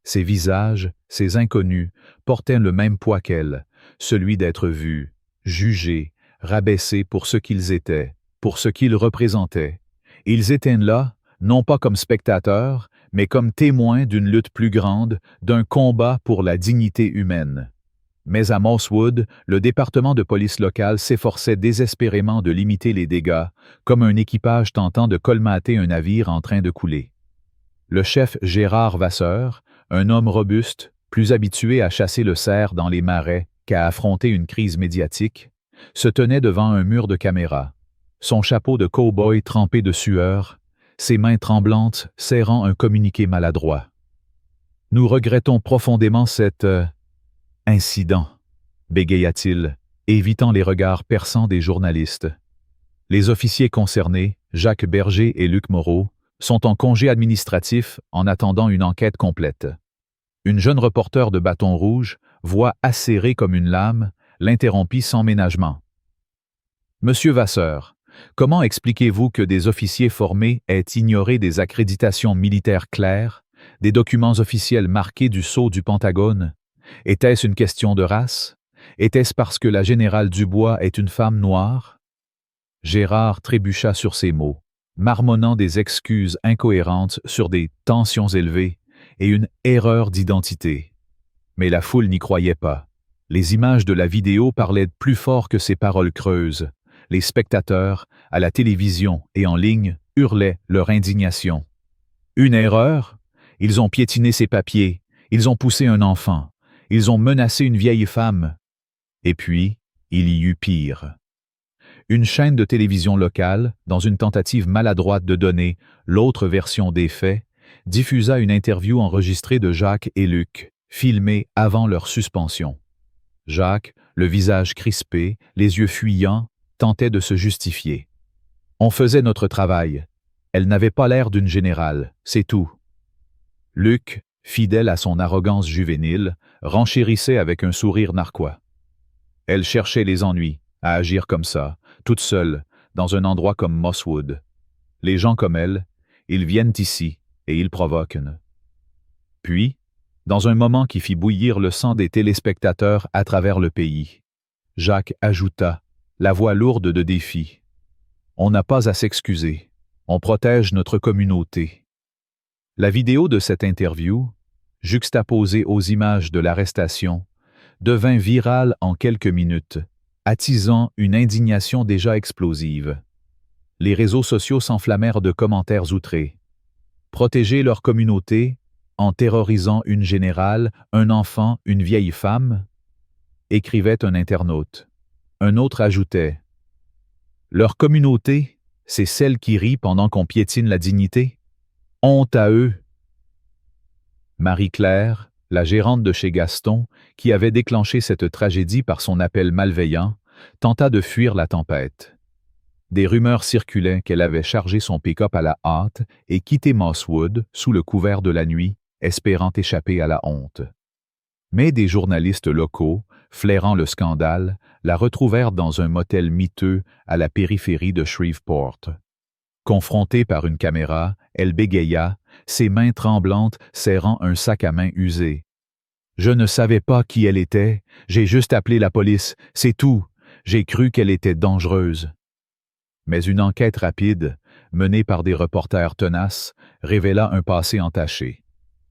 Ces visages, ces inconnus, portaient le même poids qu'elle, celui d'être vus, jugés, rabaissés pour ce qu'ils étaient, pour ce qu'ils représentaient. Ils étaient là, non pas comme spectateurs, mais comme témoins d'une lutte plus grande, d'un combat pour la dignité humaine. Mais à Mosswood, le département de police local s'efforçait désespérément de limiter les dégâts, comme un équipage tentant de colmater un navire en train de couler. Le chef Gérard Vasseur, un homme robuste, plus habitué à chasser le cerf dans les marais qu'à affronter une crise médiatique, se tenait devant un mur de caméras, son chapeau de cow-boy trempé de sueur, ses mains tremblantes serrant un communiqué maladroit. « Nous regrettons profondément cet incident », bégaya-t-il, évitant les regards perçants des journalistes. Les officiers concernés, Jacques Berger et Luc Moreau, sont en congé administratif en attendant une enquête complète. Une jeune reporter de bâton rouge, voix acérée comme une lame, l'interrompit sans ménagement. « Monsieur Vasseur, comment expliquez-vous que des officiers formés aient ignoré des accréditations militaires claires, des documents officiels marqués du sceau du Pentagone? Était-ce une question de race? Était-ce parce que la générale Dubois est une femme noire? » Gérard trébucha sur ces mots. marmonnant des excuses incohérentes sur des tensions élevées et une erreur d'identité. Mais la foule n'y croyait pas. Les images de la vidéo parlaient plus fort que ses paroles creuses. Les spectateurs, à la télévision et en ligne, hurlaient leur indignation. Une erreur? Ils ont piétiné ses papiers, ils ont poussé un enfant, ils ont menacé une vieille femme. Et puis, il y eut pire. Une chaîne de télévision locale, dans une tentative maladroite de donner l'autre version des faits, diffusa une interview enregistrée de Jacques et Luc, filmée avant leur suspension. Jacques, le visage crispé, les yeux fuyants, tentait de se justifier. « On faisait notre travail. Elle n'avait pas l'air d'une générale, c'est tout. » Luc, fidèle à son arrogance juvénile, renchérissait avec un sourire narquois. Elle cherchait les ennuis, à agir comme ça, toute seule, dans un endroit comme Mosswood. Les gens comme elle, ils viennent ici et ils provoquent. Puis, dans un moment qui fit bouillir le sang des téléspectateurs à travers le pays, Jacques ajouta, la voix lourde de défi. « On n'a pas à s'excuser. On protège notre communauté. » La vidéo de cette interview, juxtaposée aux images de l'arrestation, devint virale en quelques minutes, attisant une indignation déjà explosive. Les réseaux sociaux s'enflammèrent de commentaires outrés. Protéger leur communauté en terrorisant une générale, un enfant, une vieille femme? Écrivait un internaute. Un autre ajoutait. Leur communauté, c'est celle qui rit pendant qu'on piétine la dignité? Honte à eux! Marie-Claire, la gérante de chez Gaston, qui avait déclenché cette tragédie par son appel malveillant, tenta de fuir la tempête. Des rumeurs circulaient qu'elle avait chargé son pick-up à la hâte et quitté Mosswood sous le couvert de la nuit, espérant échapper à la honte. Mais des journalistes locaux, flairant le scandale, la retrouvèrent dans un motel miteux à la périphérie de Shreveport. Confrontée par une caméra, elle bégaya, ses mains tremblantes serrant un sac à main usé. « Je ne savais pas qui elle était, j'ai juste appelé la police, c'est tout, j'ai cru qu'elle était dangereuse. » Mais une enquête rapide, menée par des reporters tenaces, révéla un passé entaché.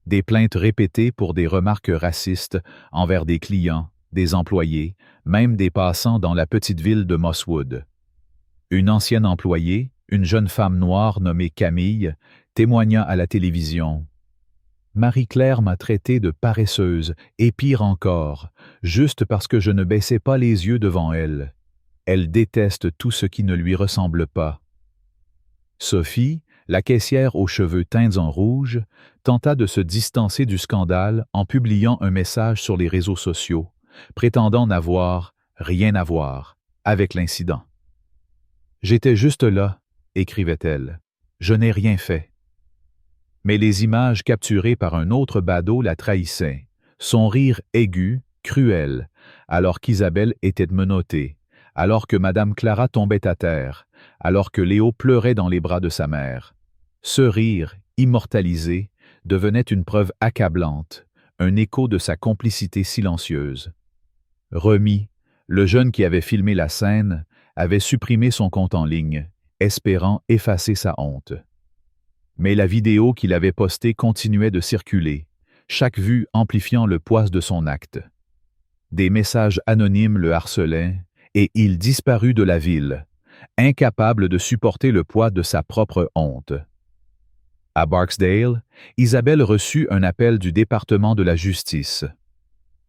Des plaintes répétées pour des remarques racistes envers des clients, des employés, même des passants dans la petite ville de Mosswood. Une ancienne employée, une jeune femme noire nommée Camille, témoigna à la télévision. « Marie-Claire m'a traité de paresseuse, et pire encore, juste parce que je ne baissais pas les yeux devant elle. Elle déteste tout ce qui ne lui ressemble pas. » Sophie, la caissière aux cheveux teints en rouge, tenta de se distancer du scandale en publiant un message sur les réseaux sociaux, prétendant n'avoir rien à voir avec l'incident. « J'étais juste là, » écrivait-elle. « Je n'ai rien fait. » Mais les images capturées par un autre badaud la trahissaient, son rire aigu, cruel, alors qu'Isabelle était menottée, alors que Madame Clara tombait à terre, alors que Léo pleurait dans les bras de sa mère. Ce rire, immortalisé, devenait une preuve accablante, un écho de sa complicité silencieuse. Remy, le jeune qui avait filmé la scène, avait supprimé son compte en ligne, espérant effacer sa honte. Mais la vidéo qu'il avait postée continuait de circuler, chaque vue amplifiant le poids de son acte. Des messages anonymes le harcelaient, et il disparut de la ville, incapable de supporter le poids de sa propre honte. À Barksdale, Isabelle reçut un appel du département de la justice.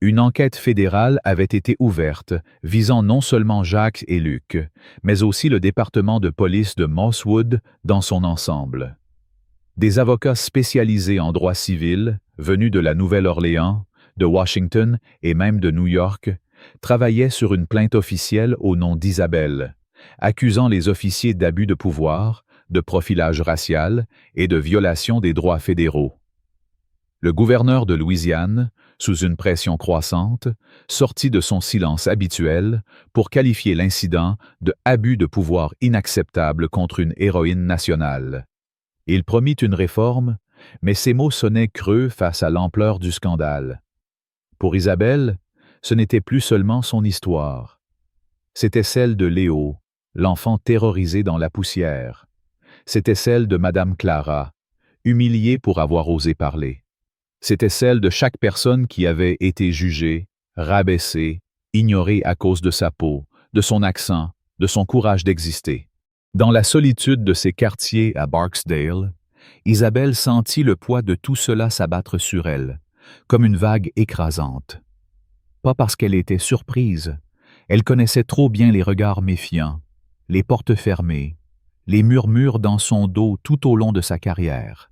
Une enquête fédérale avait été ouverte, visant non seulement Jacques et Luc, mais aussi le département de police de Mosswood dans son ensemble. Des avocats spécialisés en droit civil, venus de la Nouvelle-Orléans, de Washington et même de New York, travaillaient sur une plainte officielle au nom d'Isabelle, accusant les officiers d'abus de pouvoir, de profilage racial et de violation des droits fédéraux. Le gouverneur de Louisiane, sous une pression croissante, sortit de son silence habituel pour qualifier l'incident de abus de pouvoir inacceptable contre une héroïne nationale. Il promit une réforme, mais ces mots sonnaient creux face à l'ampleur du scandale. Pour Isabelle, ce n'était plus seulement son histoire. C'était celle de Léo, l'enfant terrorisé dans la poussière. C'était celle de Madame Clara, humiliée pour avoir osé parler. C'était celle de chaque personne qui avait été jugée, rabaissée, ignorée à cause de sa peau, de son accent, de son courage d'exister. Dans la solitude de ses quartiers à Barksdale, Isabelle sentit le poids de tout cela s'abattre sur elle, comme une vague écrasante. Pas parce qu'elle était surprise, elle connaissait trop bien les regards méfiants, les portes fermées, les murmures dans son dos tout au long de sa carrière,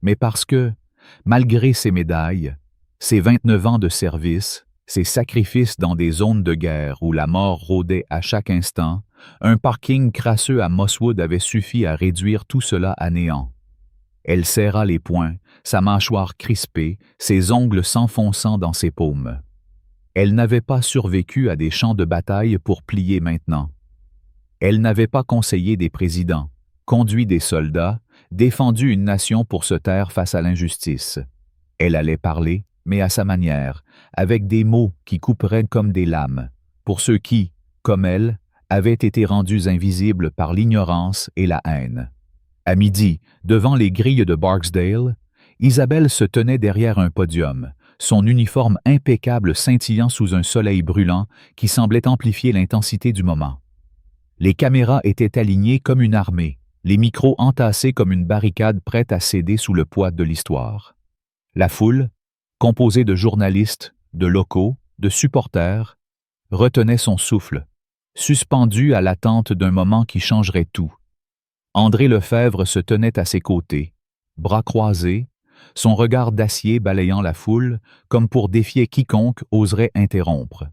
mais parce que, malgré ses médailles, ses 29 ans de service, ses sacrifices dans des zones de guerre où la mort rôdait à chaque instant, un parking crasseux à Mosswood avait suffi à réduire tout cela à néant. Elle serra les poings, sa mâchoire crispée, ses ongles s'enfonçant dans ses paumes. Elle n'avait pas survécu à des champs de bataille pour plier maintenant. Elle n'avait pas conseillé des présidents, conduit des soldats, défendu une nation pour se taire face à l'injustice. Elle allait parler, mais à sa manière, avec des mots qui couperaient comme des lames, pour ceux qui, comme elle, avaient été rendus invisibles par l'ignorance et la haine. À midi, devant les grilles de Barksdale, Isabelle se tenait derrière un podium, son uniforme impeccable scintillant sous un soleil brûlant qui semblait amplifier l'intensité du moment. Les caméras étaient alignées comme une armée, les micros entassés comme une barricade prête à céder sous le poids de l'histoire. La foule, composée de journalistes, de locaux, de supporters, retenait son souffle, suspendue à l'attente d'un moment qui changerait tout. André Lefebvre se tenait à ses côtés, bras croisés, son regard d'acier balayant la foule comme pour défier quiconque oserait interrompre.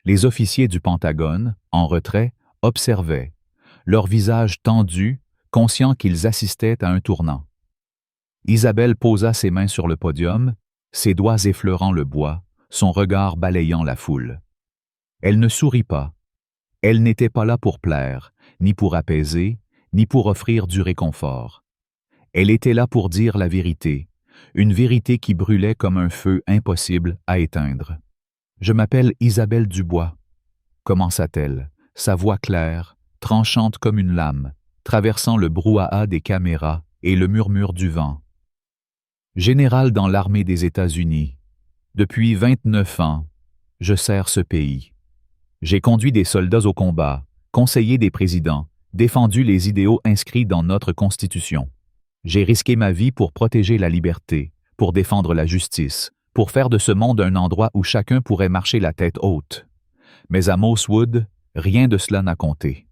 Les officiers du Pentagone, en retrait, observaient, leurs visages tendus, conscients qu'ils assistaient à un tournant. Isabelle posa ses mains sur le podium, ses doigts effleurant le bois, son regard balayant la foule. Elle ne sourit pas. Elle n'était pas là pour plaire, ni pour apaiser, ni pour offrir du réconfort. Elle était là pour dire la vérité, une vérité qui brûlait comme un feu impossible à éteindre. « Je m'appelle Isabelle Dubois », commença-t-elle, sa voix claire, tranchante comme une lame, traversant le brouhaha des caméras et le murmure du vent. Général dans l'armée des États-Unis, depuis 29 ans, je sers ce pays. J'ai conduit des soldats au combat, conseillé des présidents, défendu les idéaux inscrits dans notre Constitution. J'ai risqué ma vie pour protéger la liberté, pour défendre la justice, pour faire de ce monde un endroit où chacun pourrait marcher la tête haute. Mais à Mosswood, rien de cela n'a compté.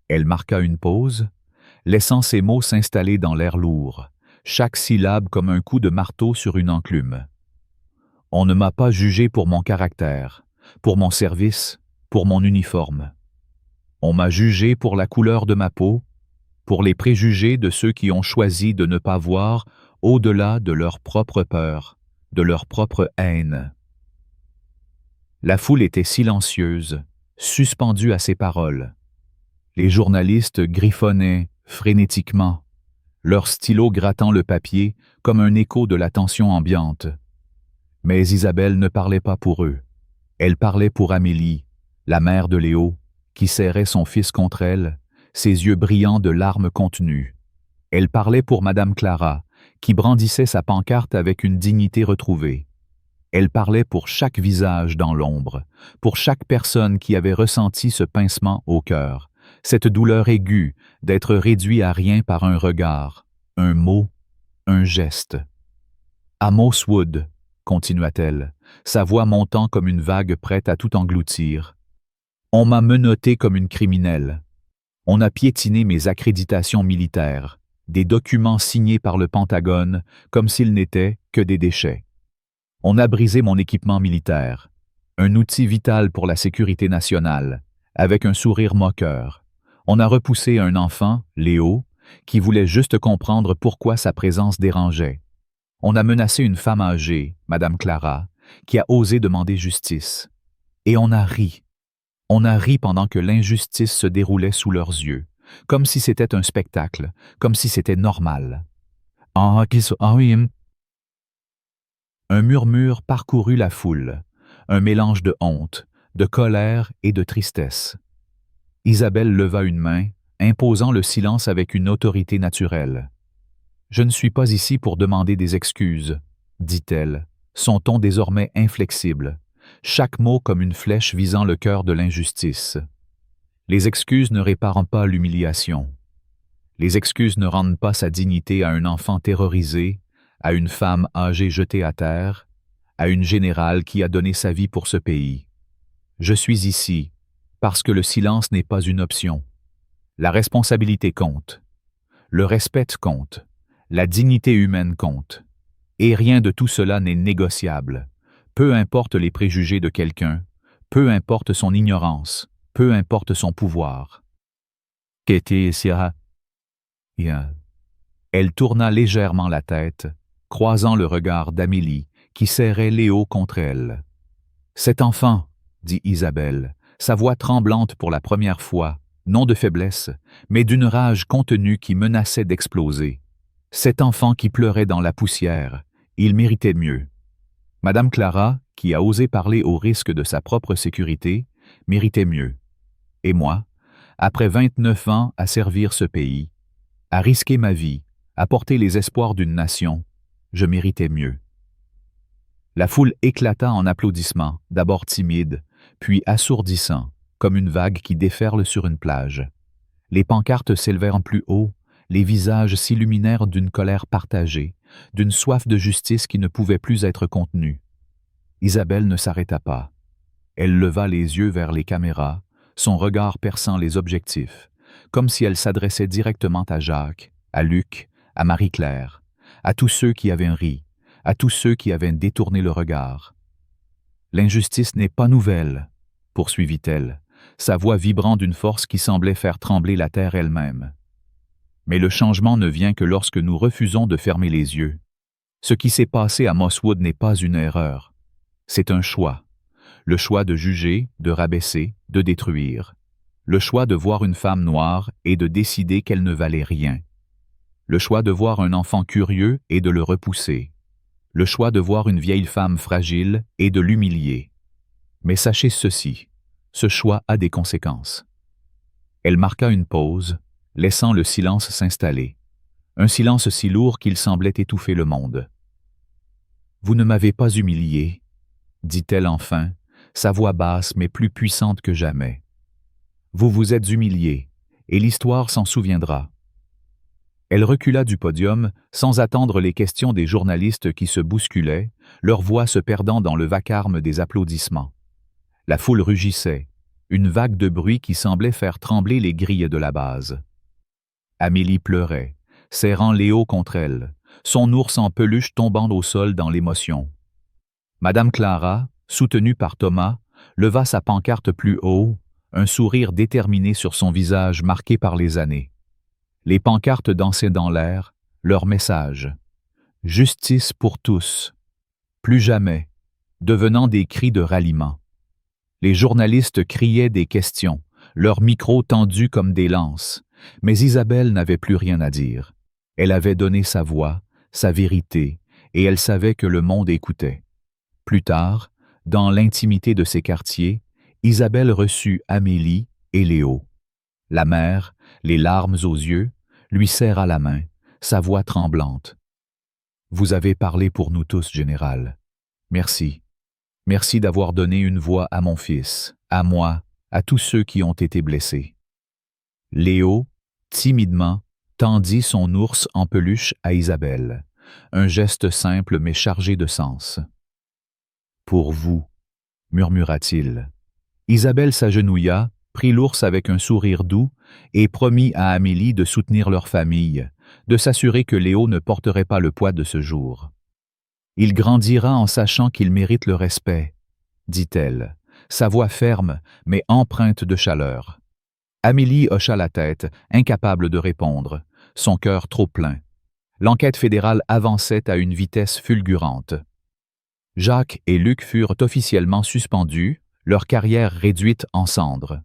Elle marqua une pause, laissant ses mots s'installer dans l'air lourd, chaque syllabe comme un coup de marteau sur une enclume. On ne m'a pas jugé pour mon caractère, pour mon service, pour mon uniforme. On m'a jugé pour la couleur de ma peau, pour les préjugés de ceux qui ont choisi de ne pas voir au-delà de leur propre peur, de leur propre haine. La foule était silencieuse, suspendue à ses paroles. Les journalistes griffonnaient frénétiquement, leurs stylos grattant le papier comme un écho de la tension ambiante. Mais Isabelle ne parlait pas pour eux. Elle parlait pour Amélie, la mère de Léo, qui serrait son fils contre elle, ses yeux brillants de larmes contenues. Elle parlait pour Madame Clara, qui brandissait sa pancarte avec une dignité retrouvée. Elle parlait pour chaque visage dans l'ombre, pour chaque personne qui avait ressenti ce pincement au cœur, cette douleur aiguë d'être réduit à rien par un regard, un mot, un geste. À Mosswood, continua-t-elle, sa voix montant comme une vague prête à tout engloutir. On m'a menotté comme une criminelle. On a piétiné mes accréditations militaires, des documents signés par le Pentagone comme s'ils n'étaient que des déchets. On a brisé mon équipement militaire, un outil vital pour la sécurité nationale, avec un sourire moqueur. On a repoussé un enfant, Léo, qui voulait juste comprendre pourquoi sa présence dérangeait. On a menacé une femme âgée, Madame Clara, qui a osé demander justice. Et on a ri. On a ri pendant que l'injustice se déroulait sous leurs yeux, comme si c'était un spectacle, comme si c'était normal. Un murmure parcourut la foule, un mélange de honte, de colère et de tristesse. Isabelle leva une main, imposant le silence avec une autorité naturelle. « Je ne suis pas ici pour demander des excuses, » dit-elle, son ton désormais inflexible, chaque mot comme une flèche visant le cœur de l'injustice. Les excuses ne réparent pas l'humiliation. Les excuses ne rendent pas sa dignité à un enfant terrorisé, à une femme âgée jetée à terre, à une générale qui a donné sa vie pour ce pays. Je suis ici parce que le silence n'est pas une option. La responsabilité compte. Le respect compte. La dignité humaine compte. Et rien de tout cela n'est négociable. Peu importe les préjugés de quelqu'un, peu importe son ignorance, peu importe son pouvoir. Qu'était Sierra? Elle tourna légèrement la tête, croisant le regard d'Amélie, qui serrait Léo contre elle. « Cet enfant, » dit Isabelle, sa voix tremblante pour la première fois, non de faiblesse, mais d'une rage contenue qui menaçait d'exploser. Cet enfant qui pleurait dans la poussière, il méritait mieux. Madame Clara, qui a osé parler au risque de sa propre sécurité, méritait mieux. Et moi, après 29 ans à servir ce pays, à risquer ma vie, à porter les espoirs d'une nation, je méritais mieux. La foule éclata en applaudissements, d'abord timides, puis assourdissants, comme une vague qui déferle sur une plage. Les pancartes s'élevèrent plus haut, les visages s'illuminèrent d'une colère partagée, d'une soif de justice qui ne pouvait plus être contenue. Isabelle ne s'arrêta pas. Elle leva les yeux vers les caméras, son regard perçant les objectifs, comme si elle s'adressait directement à Jacques, à Luc, à Marie-Claire, à tous ceux qui avaient ri, à tous ceux qui avaient détourné le regard. « L'injustice n'est pas nouvelle, » poursuivit-elle, sa voix vibrant d'une force qui semblait faire trembler la terre elle-même. Mais le changement ne vient que lorsque nous refusons de fermer les yeux. Ce qui s'est passé à Mosswood n'est pas une erreur. C'est un choix. Le choix de juger, de rabaisser, de détruire. Le choix de voir une femme noire et de décider qu'elle ne valait rien. Le choix de voir un enfant curieux et de le repousser. Le choix de voir une vieille femme fragile et de l'humilier. Mais sachez ceci, ce choix a des conséquences. Elle marqua une pause, laissant le silence s'installer. Un silence si lourd qu'il semblait étouffer le monde. « Vous ne m'avez pas humilié, » dit-elle enfin, sa voix basse mais plus puissante que jamais. « Vous vous êtes humilié, et l'histoire s'en souviendra. » Elle recula du podium sans attendre les questions des journalistes qui se bousculaient, leur voix se perdant dans le vacarme des applaudissements. La foule rugissait, une vague de bruit qui semblait faire trembler les grilles de la base. Amélie pleurait, serrant Léo contre elle, son ours en peluche tombant au sol dans l'émotion. Madame Clara, soutenue par Thomas, leva sa pancarte plus haut, un sourire déterminé sur son visage marqué par les années. Les pancartes dansaient dans l'air, leur message. Justice pour tous. Plus jamais, devenant des cris de ralliement. Les journalistes criaient des questions, leurs micros tendus comme des lances, mais Isabelle n'avait plus rien à dire. Elle avait donné sa voix, sa vérité, et elle savait que le monde écoutait. Plus tard, dans l'intimité de ses quartiers, Isabelle reçut Amélie et Léo. La mère, les larmes aux yeux, lui serra la main, sa voix tremblante. « Vous avez parlé pour nous tous, Général. Merci. Merci d'avoir donné une voix à mon fils, à moi, à tous ceux qui ont été blessés. » Léo, timidement, tendit son ours en peluche à Isabelle, un geste simple mais chargé de sens. « Pour vous, » murmura-t-il. Isabelle s'agenouilla, prit l'ours avec un sourire doux et promit à Amélie de soutenir leur famille, de s'assurer que Léo ne porterait pas le poids de ce jour. « Il grandira en sachant qu'il mérite le respect, » dit-elle, sa voix ferme mais empreinte de chaleur. Amélie hocha la tête, incapable de répondre, son cœur trop plein. L'enquête fédérale avançait à une vitesse fulgurante. Jacques et Luc furent officiellement suspendus, leur carrière réduite en cendres.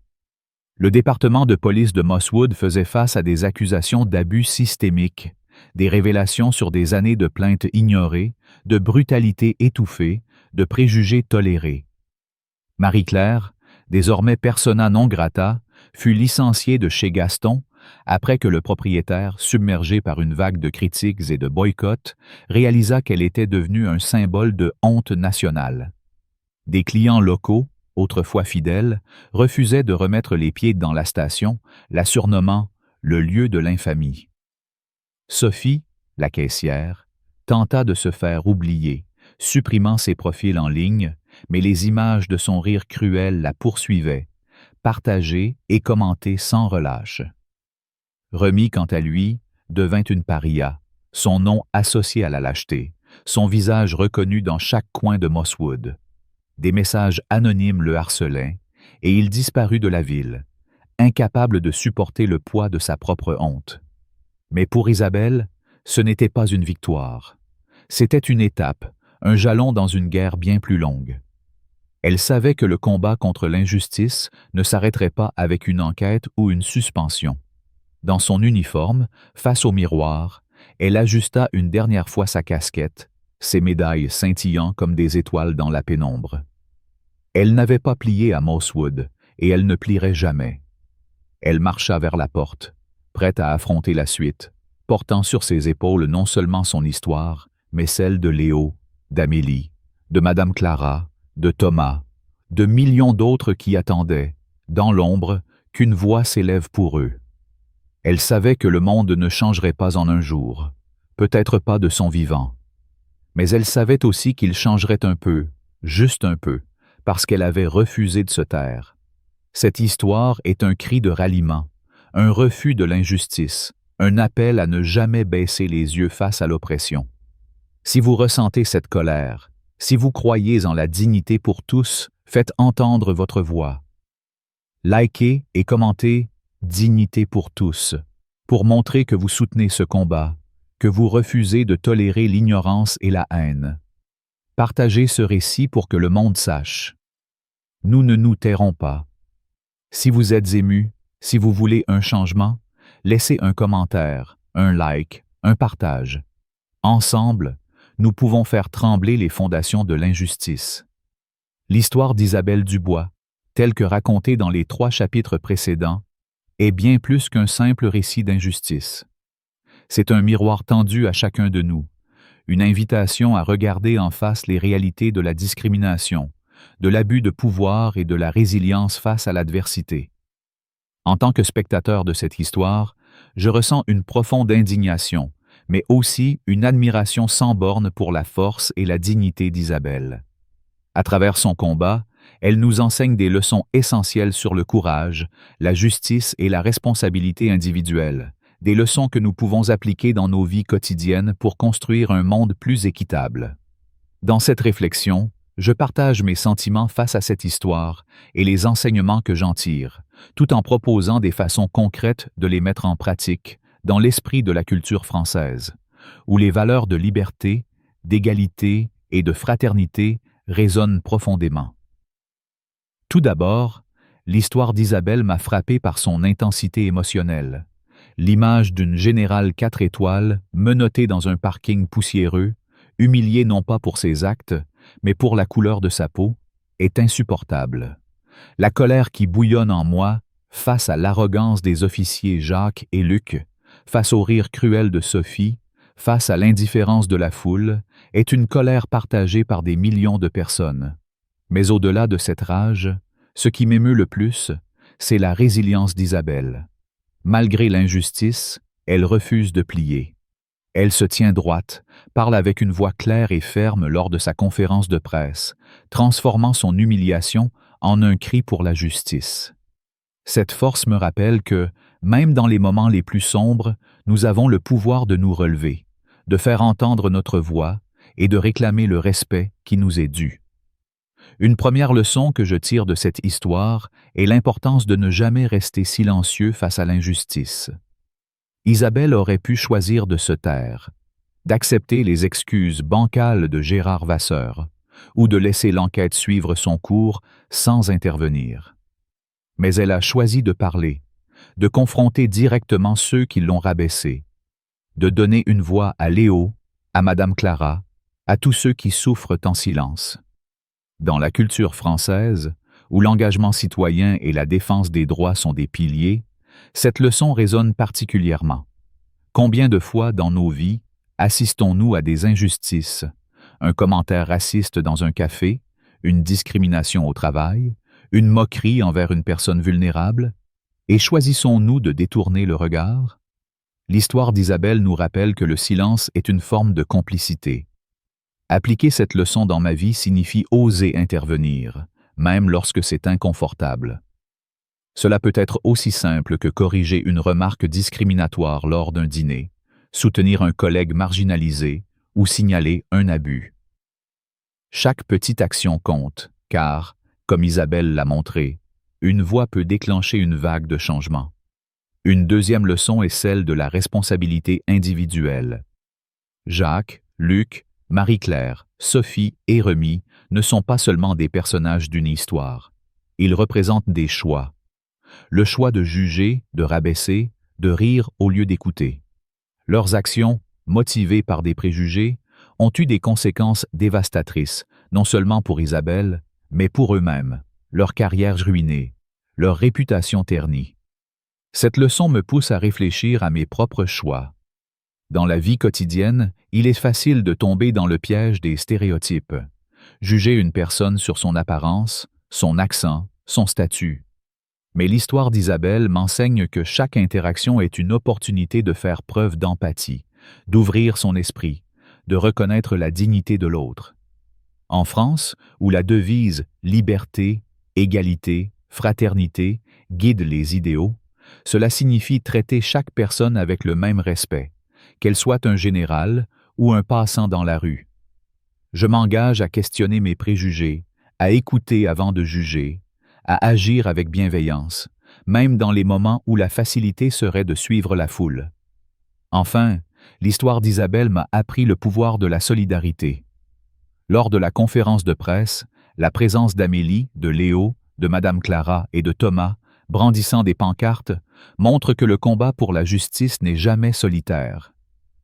Le département de police de Mosswood faisait face à des accusations d'abus systémiques, des révélations sur des années de plaintes ignorées, de brutalité étouffée, de préjugés tolérés. Marie-Claire, désormais persona non grata, fut licenciée de chez Gaston après que le propriétaire, submergé par une vague de critiques et de boycotts, réalisa qu'elle était devenue un symbole de honte nationale. Des clients locaux, autrefois fidèles, refusaient de remettre les pieds dans la station, la surnommant « le lieu de l'infamie ». Sophie, la caissière, tenta de se faire oublier, supprimant ses profils en ligne, mais les images de son rire cruel la poursuivaient, partagées et commentées sans relâche. Remy, quant à lui, devint une paria, son nom associé à la lâcheté, son visage reconnu dans chaque coin de Mosswood. Des messages anonymes le harcelaient, et il disparut de la ville, incapable de supporter le poids de sa propre honte. Mais pour Isabelle, ce n'était pas une victoire. C'était une étape, un jalon dans une guerre bien plus longue. Elle savait que le combat contre l'injustice ne s'arrêterait pas avec une enquête ou une suspension. Dans son uniforme, face au miroir, elle ajusta une dernière fois sa casquette, ses médailles scintillant comme des étoiles dans la pénombre. Elle n'avait pas plié à Mosswood, et elle ne plierait jamais. Elle marcha vers la porte, prête à affronter la suite, portant sur ses épaules non seulement son histoire, mais celle de Léo, d'Amélie, de Madame Clara, de Thomas, de millions d'autres qui attendaient, dans l'ombre, qu'une voix s'élève pour eux. Elle savait que le monde ne changerait pas en un jour, peut-être pas de son vivant. Mais elle savait aussi qu'il changerait un peu, juste un peu, parce qu'elle avait refusé de se taire. Cette histoire est un cri de ralliement, un refus de l'injustice, un appel à ne jamais baisser les yeux face à l'oppression. Si vous ressentez cette colère, si vous croyez en la dignité pour tous, faites entendre votre voix. Likez et commentez « Dignité pour tous » pour montrer que vous soutenez ce combat, que vous refusez de tolérer l'ignorance et la haine. Partagez ce récit pour que le monde sache. Nous ne nous tairons pas. Si vous êtes ému, si vous voulez un changement, laissez un commentaire, un like, un partage. Ensemble, nous pouvons faire trembler les fondations de l'injustice. L'histoire d'Isabelle Dubois, telle que racontée dans les 3 chapitres précédents, est bien plus qu'un simple récit d'injustice. C'est un miroir tendu à chacun de nous, une invitation à regarder en face les réalités de la discrimination, de l'abus de pouvoir et de la résilience face à l'adversité. En tant que spectateur de cette histoire, je ressens une profonde indignation, mais aussi une admiration sans borne pour la force et la dignité d'Isabelle. À travers son combat, elle nous enseigne des leçons essentielles sur le courage, la justice et la responsabilité individuelle, des leçons que nous pouvons appliquer dans nos vies quotidiennes pour construire un monde plus équitable. Dans cette réflexion, je partage mes sentiments face à cette histoire et les enseignements que j'en tire, tout en proposant des façons concrètes de les mettre en pratique dans l'esprit de la culture française, où les valeurs de liberté, d'égalité et de fraternité résonnent profondément. Tout d'abord, l'histoire d'Isabelle m'a frappé par son intensité émotionnelle. L'image d'une générale 4 étoiles menottée dans un parking poussiéreux, humiliée non pas pour ses actes, mais pour la couleur de sa peau, est insupportable. La colère qui bouillonne en moi face à l'arrogance des officiers Jacques et Luc, face au rire cruel de Sophie, face à l'indifférence de la foule, est une colère partagée par des millions de personnes. Mais au-delà de cette rage, ce qui m'émeut le plus, c'est la résilience d'Isabelle. Malgré l'injustice, elle refuse de plier. Elle se tient droite, parle avec une voix claire et ferme lors de sa conférence de presse, transformant son humiliation en un cri pour la justice. Cette force me rappelle que, même dans les moments les plus sombres, nous avons le pouvoir de nous relever, de faire entendre notre voix et de réclamer le respect qui nous est dû. Une première leçon que je tire de cette histoire est l'importance de ne jamais rester silencieux face à l'injustice. Isabelle aurait pu choisir de se taire, d'accepter les excuses bancales de Gérard Vasseur, ou de laisser l'enquête suivre son cours sans intervenir. Mais elle a choisi de parler, de confronter directement ceux qui l'ont rabaissée, de donner une voix à Léo, à Madame Clara, à tous ceux qui souffrent en silence. Dans la culture française, où l'engagement citoyen et la défense des droits sont des piliers, Cette leçon résonne particulièrement. Combien de fois dans nos vies assistons-nous à des injustices, un commentaire raciste dans un café, une discrimination au travail, une moquerie envers une personne vulnérable, et choisissons-nous de détourner le regard? L'histoire d'Isabelle nous rappelle que le silence est une forme de complicité. Appliquer cette leçon dans ma vie signifie oser intervenir, même lorsque c'est inconfortable. Cela peut être aussi simple que corriger une remarque discriminatoire lors d'un dîner, soutenir un collègue marginalisé ou signaler un abus. Chaque petite action compte, car, comme Isabelle l'a montré, une voix peut déclencher une vague de changement. Une deuxième leçon est celle de la responsabilité individuelle. Jacques, Luc, Marie-Claire, Sophie et Remy ne sont pas seulement des personnages d'une histoire. Ils représentent des choix. Le choix de juger, de rabaisser, de rire au lieu d'écouter. Leurs actions, motivées par des préjugés, ont eu des conséquences dévastatrices, non seulement pour Isabelle, mais pour eux-mêmes, leur carrière ruinée, leur réputation ternie. Cette leçon me pousse à réfléchir à mes propres choix. Dans la vie quotidienne, il est facile de tomber dans le piège des stéréotypes. Juger une personne sur son apparence, son accent, son statut. Mais l'histoire d'Isabelle m'enseigne que chaque interaction est une opportunité de faire preuve d'empathie, d'ouvrir son esprit, de reconnaître la dignité de l'autre. En France, où la devise « liberté, égalité, fraternité » guide les idéaux, cela signifie traiter chaque personne avec le même respect, qu'elle soit un général ou un passant dans la rue. Je m'engage à questionner mes préjugés, à écouter avant de juger, à agir avec bienveillance, même dans les moments où la facilité serait de suivre la foule. Enfin, l'histoire d'Isabelle m'a appris le pouvoir de la solidarité. Lors de la conférence de presse, la présence d'Amélie, de Léo, de Madame Clara et de Thomas, brandissant des pancartes, montre que le combat pour la justice n'est jamais solitaire.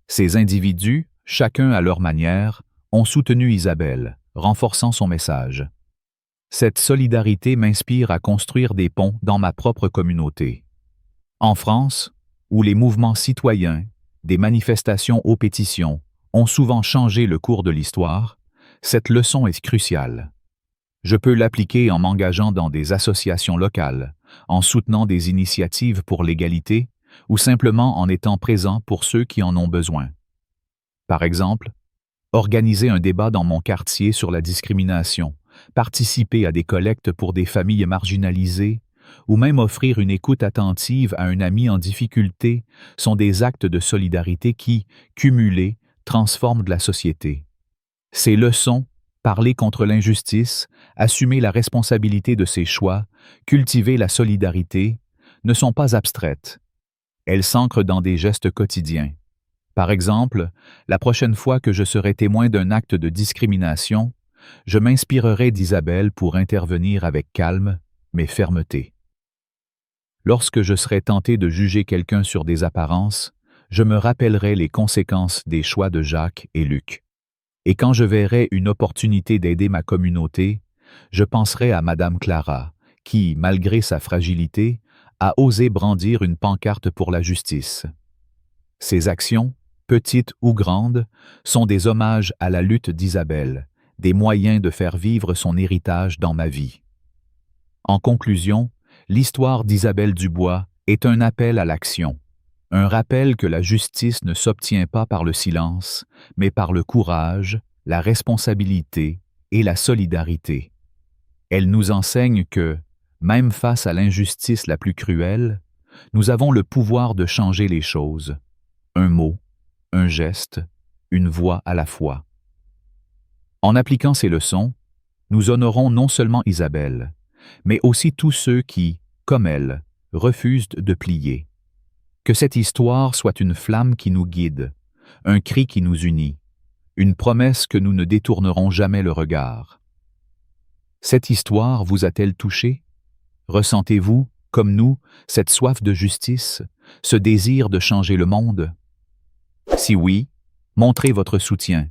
Ces individus, chacun à leur manière, ont soutenu Isabelle, renforçant son message. Cette solidarité m'inspire à construire des ponts dans ma propre communauté. En France, où les mouvements citoyens, des manifestations aux pétitions, ont souvent changé le cours de l'histoire, cette leçon est cruciale. Je peux l'appliquer en m'engageant dans des associations locales, en soutenant des initiatives pour l'égalité ou simplement en étant présent pour ceux qui en ont besoin. Par exemple, organiser un débat dans mon quartier sur la discrimination, participer à des collectes pour des familles marginalisées ou même offrir une écoute attentive à un ami en difficulté sont des actes de solidarité qui, cumulés, transforment la société. Ces leçons, parler contre l'injustice, assumer la responsabilité de ses choix, cultiver la solidarité, ne sont pas abstraites. Elles s'ancrent dans des gestes quotidiens. Par exemple, la prochaine fois que je serai témoin d'un acte de discrimination, je m'inspirerai d'Isabelle pour intervenir avec calme, mais fermeté. Lorsque je serai tenté de juger quelqu'un sur des apparences, je me rappellerai les conséquences des choix de Jacques et Luc. Et quand je verrai une opportunité d'aider ma communauté, je penserai à Madame Clara, qui, malgré sa fragilité, a osé brandir une pancarte pour la justice. Ces actions, petites ou grandes, sont des hommages à la lutte d'Isabelle, des moyens de faire vivre son héritage dans ma vie. En conclusion, l'histoire d'Isabelle Dubois est un appel à l'action, un rappel que la justice ne s'obtient pas par le silence, mais par le courage, la responsabilité et la solidarité. Elle nous enseigne que, même face à l'injustice la plus cruelle, nous avons le pouvoir de changer les choses. Un mot, un geste, une voix à la fois. En appliquant ces leçons, nous honorons non seulement Isabelle, mais aussi tous ceux qui, comme elle, refusent de plier. Que cette histoire soit une flamme qui nous guide, un cri qui nous unit, une promesse que nous ne détournerons jamais le regard. Cette histoire vous a-t-elle touché? Ressentez-vous, comme nous, cette soif de justice, ce désir de changer le monde? Si oui, montrez votre soutien.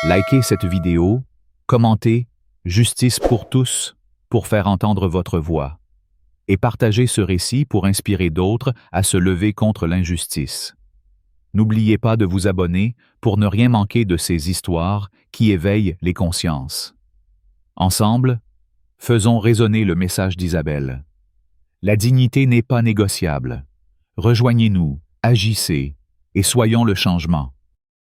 Likez cette vidéo, commentez « Justice pour tous » pour faire entendre votre voix. et partagez ce récit pour inspirer d'autres à se lever contre l'injustice. N'oubliez pas de vous abonner pour ne rien manquer de ces histoires qui éveillent les consciences. Ensemble, faisons résonner le message d'Isabelle. La dignité n'est pas négociable. Rejoignez-nous, agissez et soyons le changement.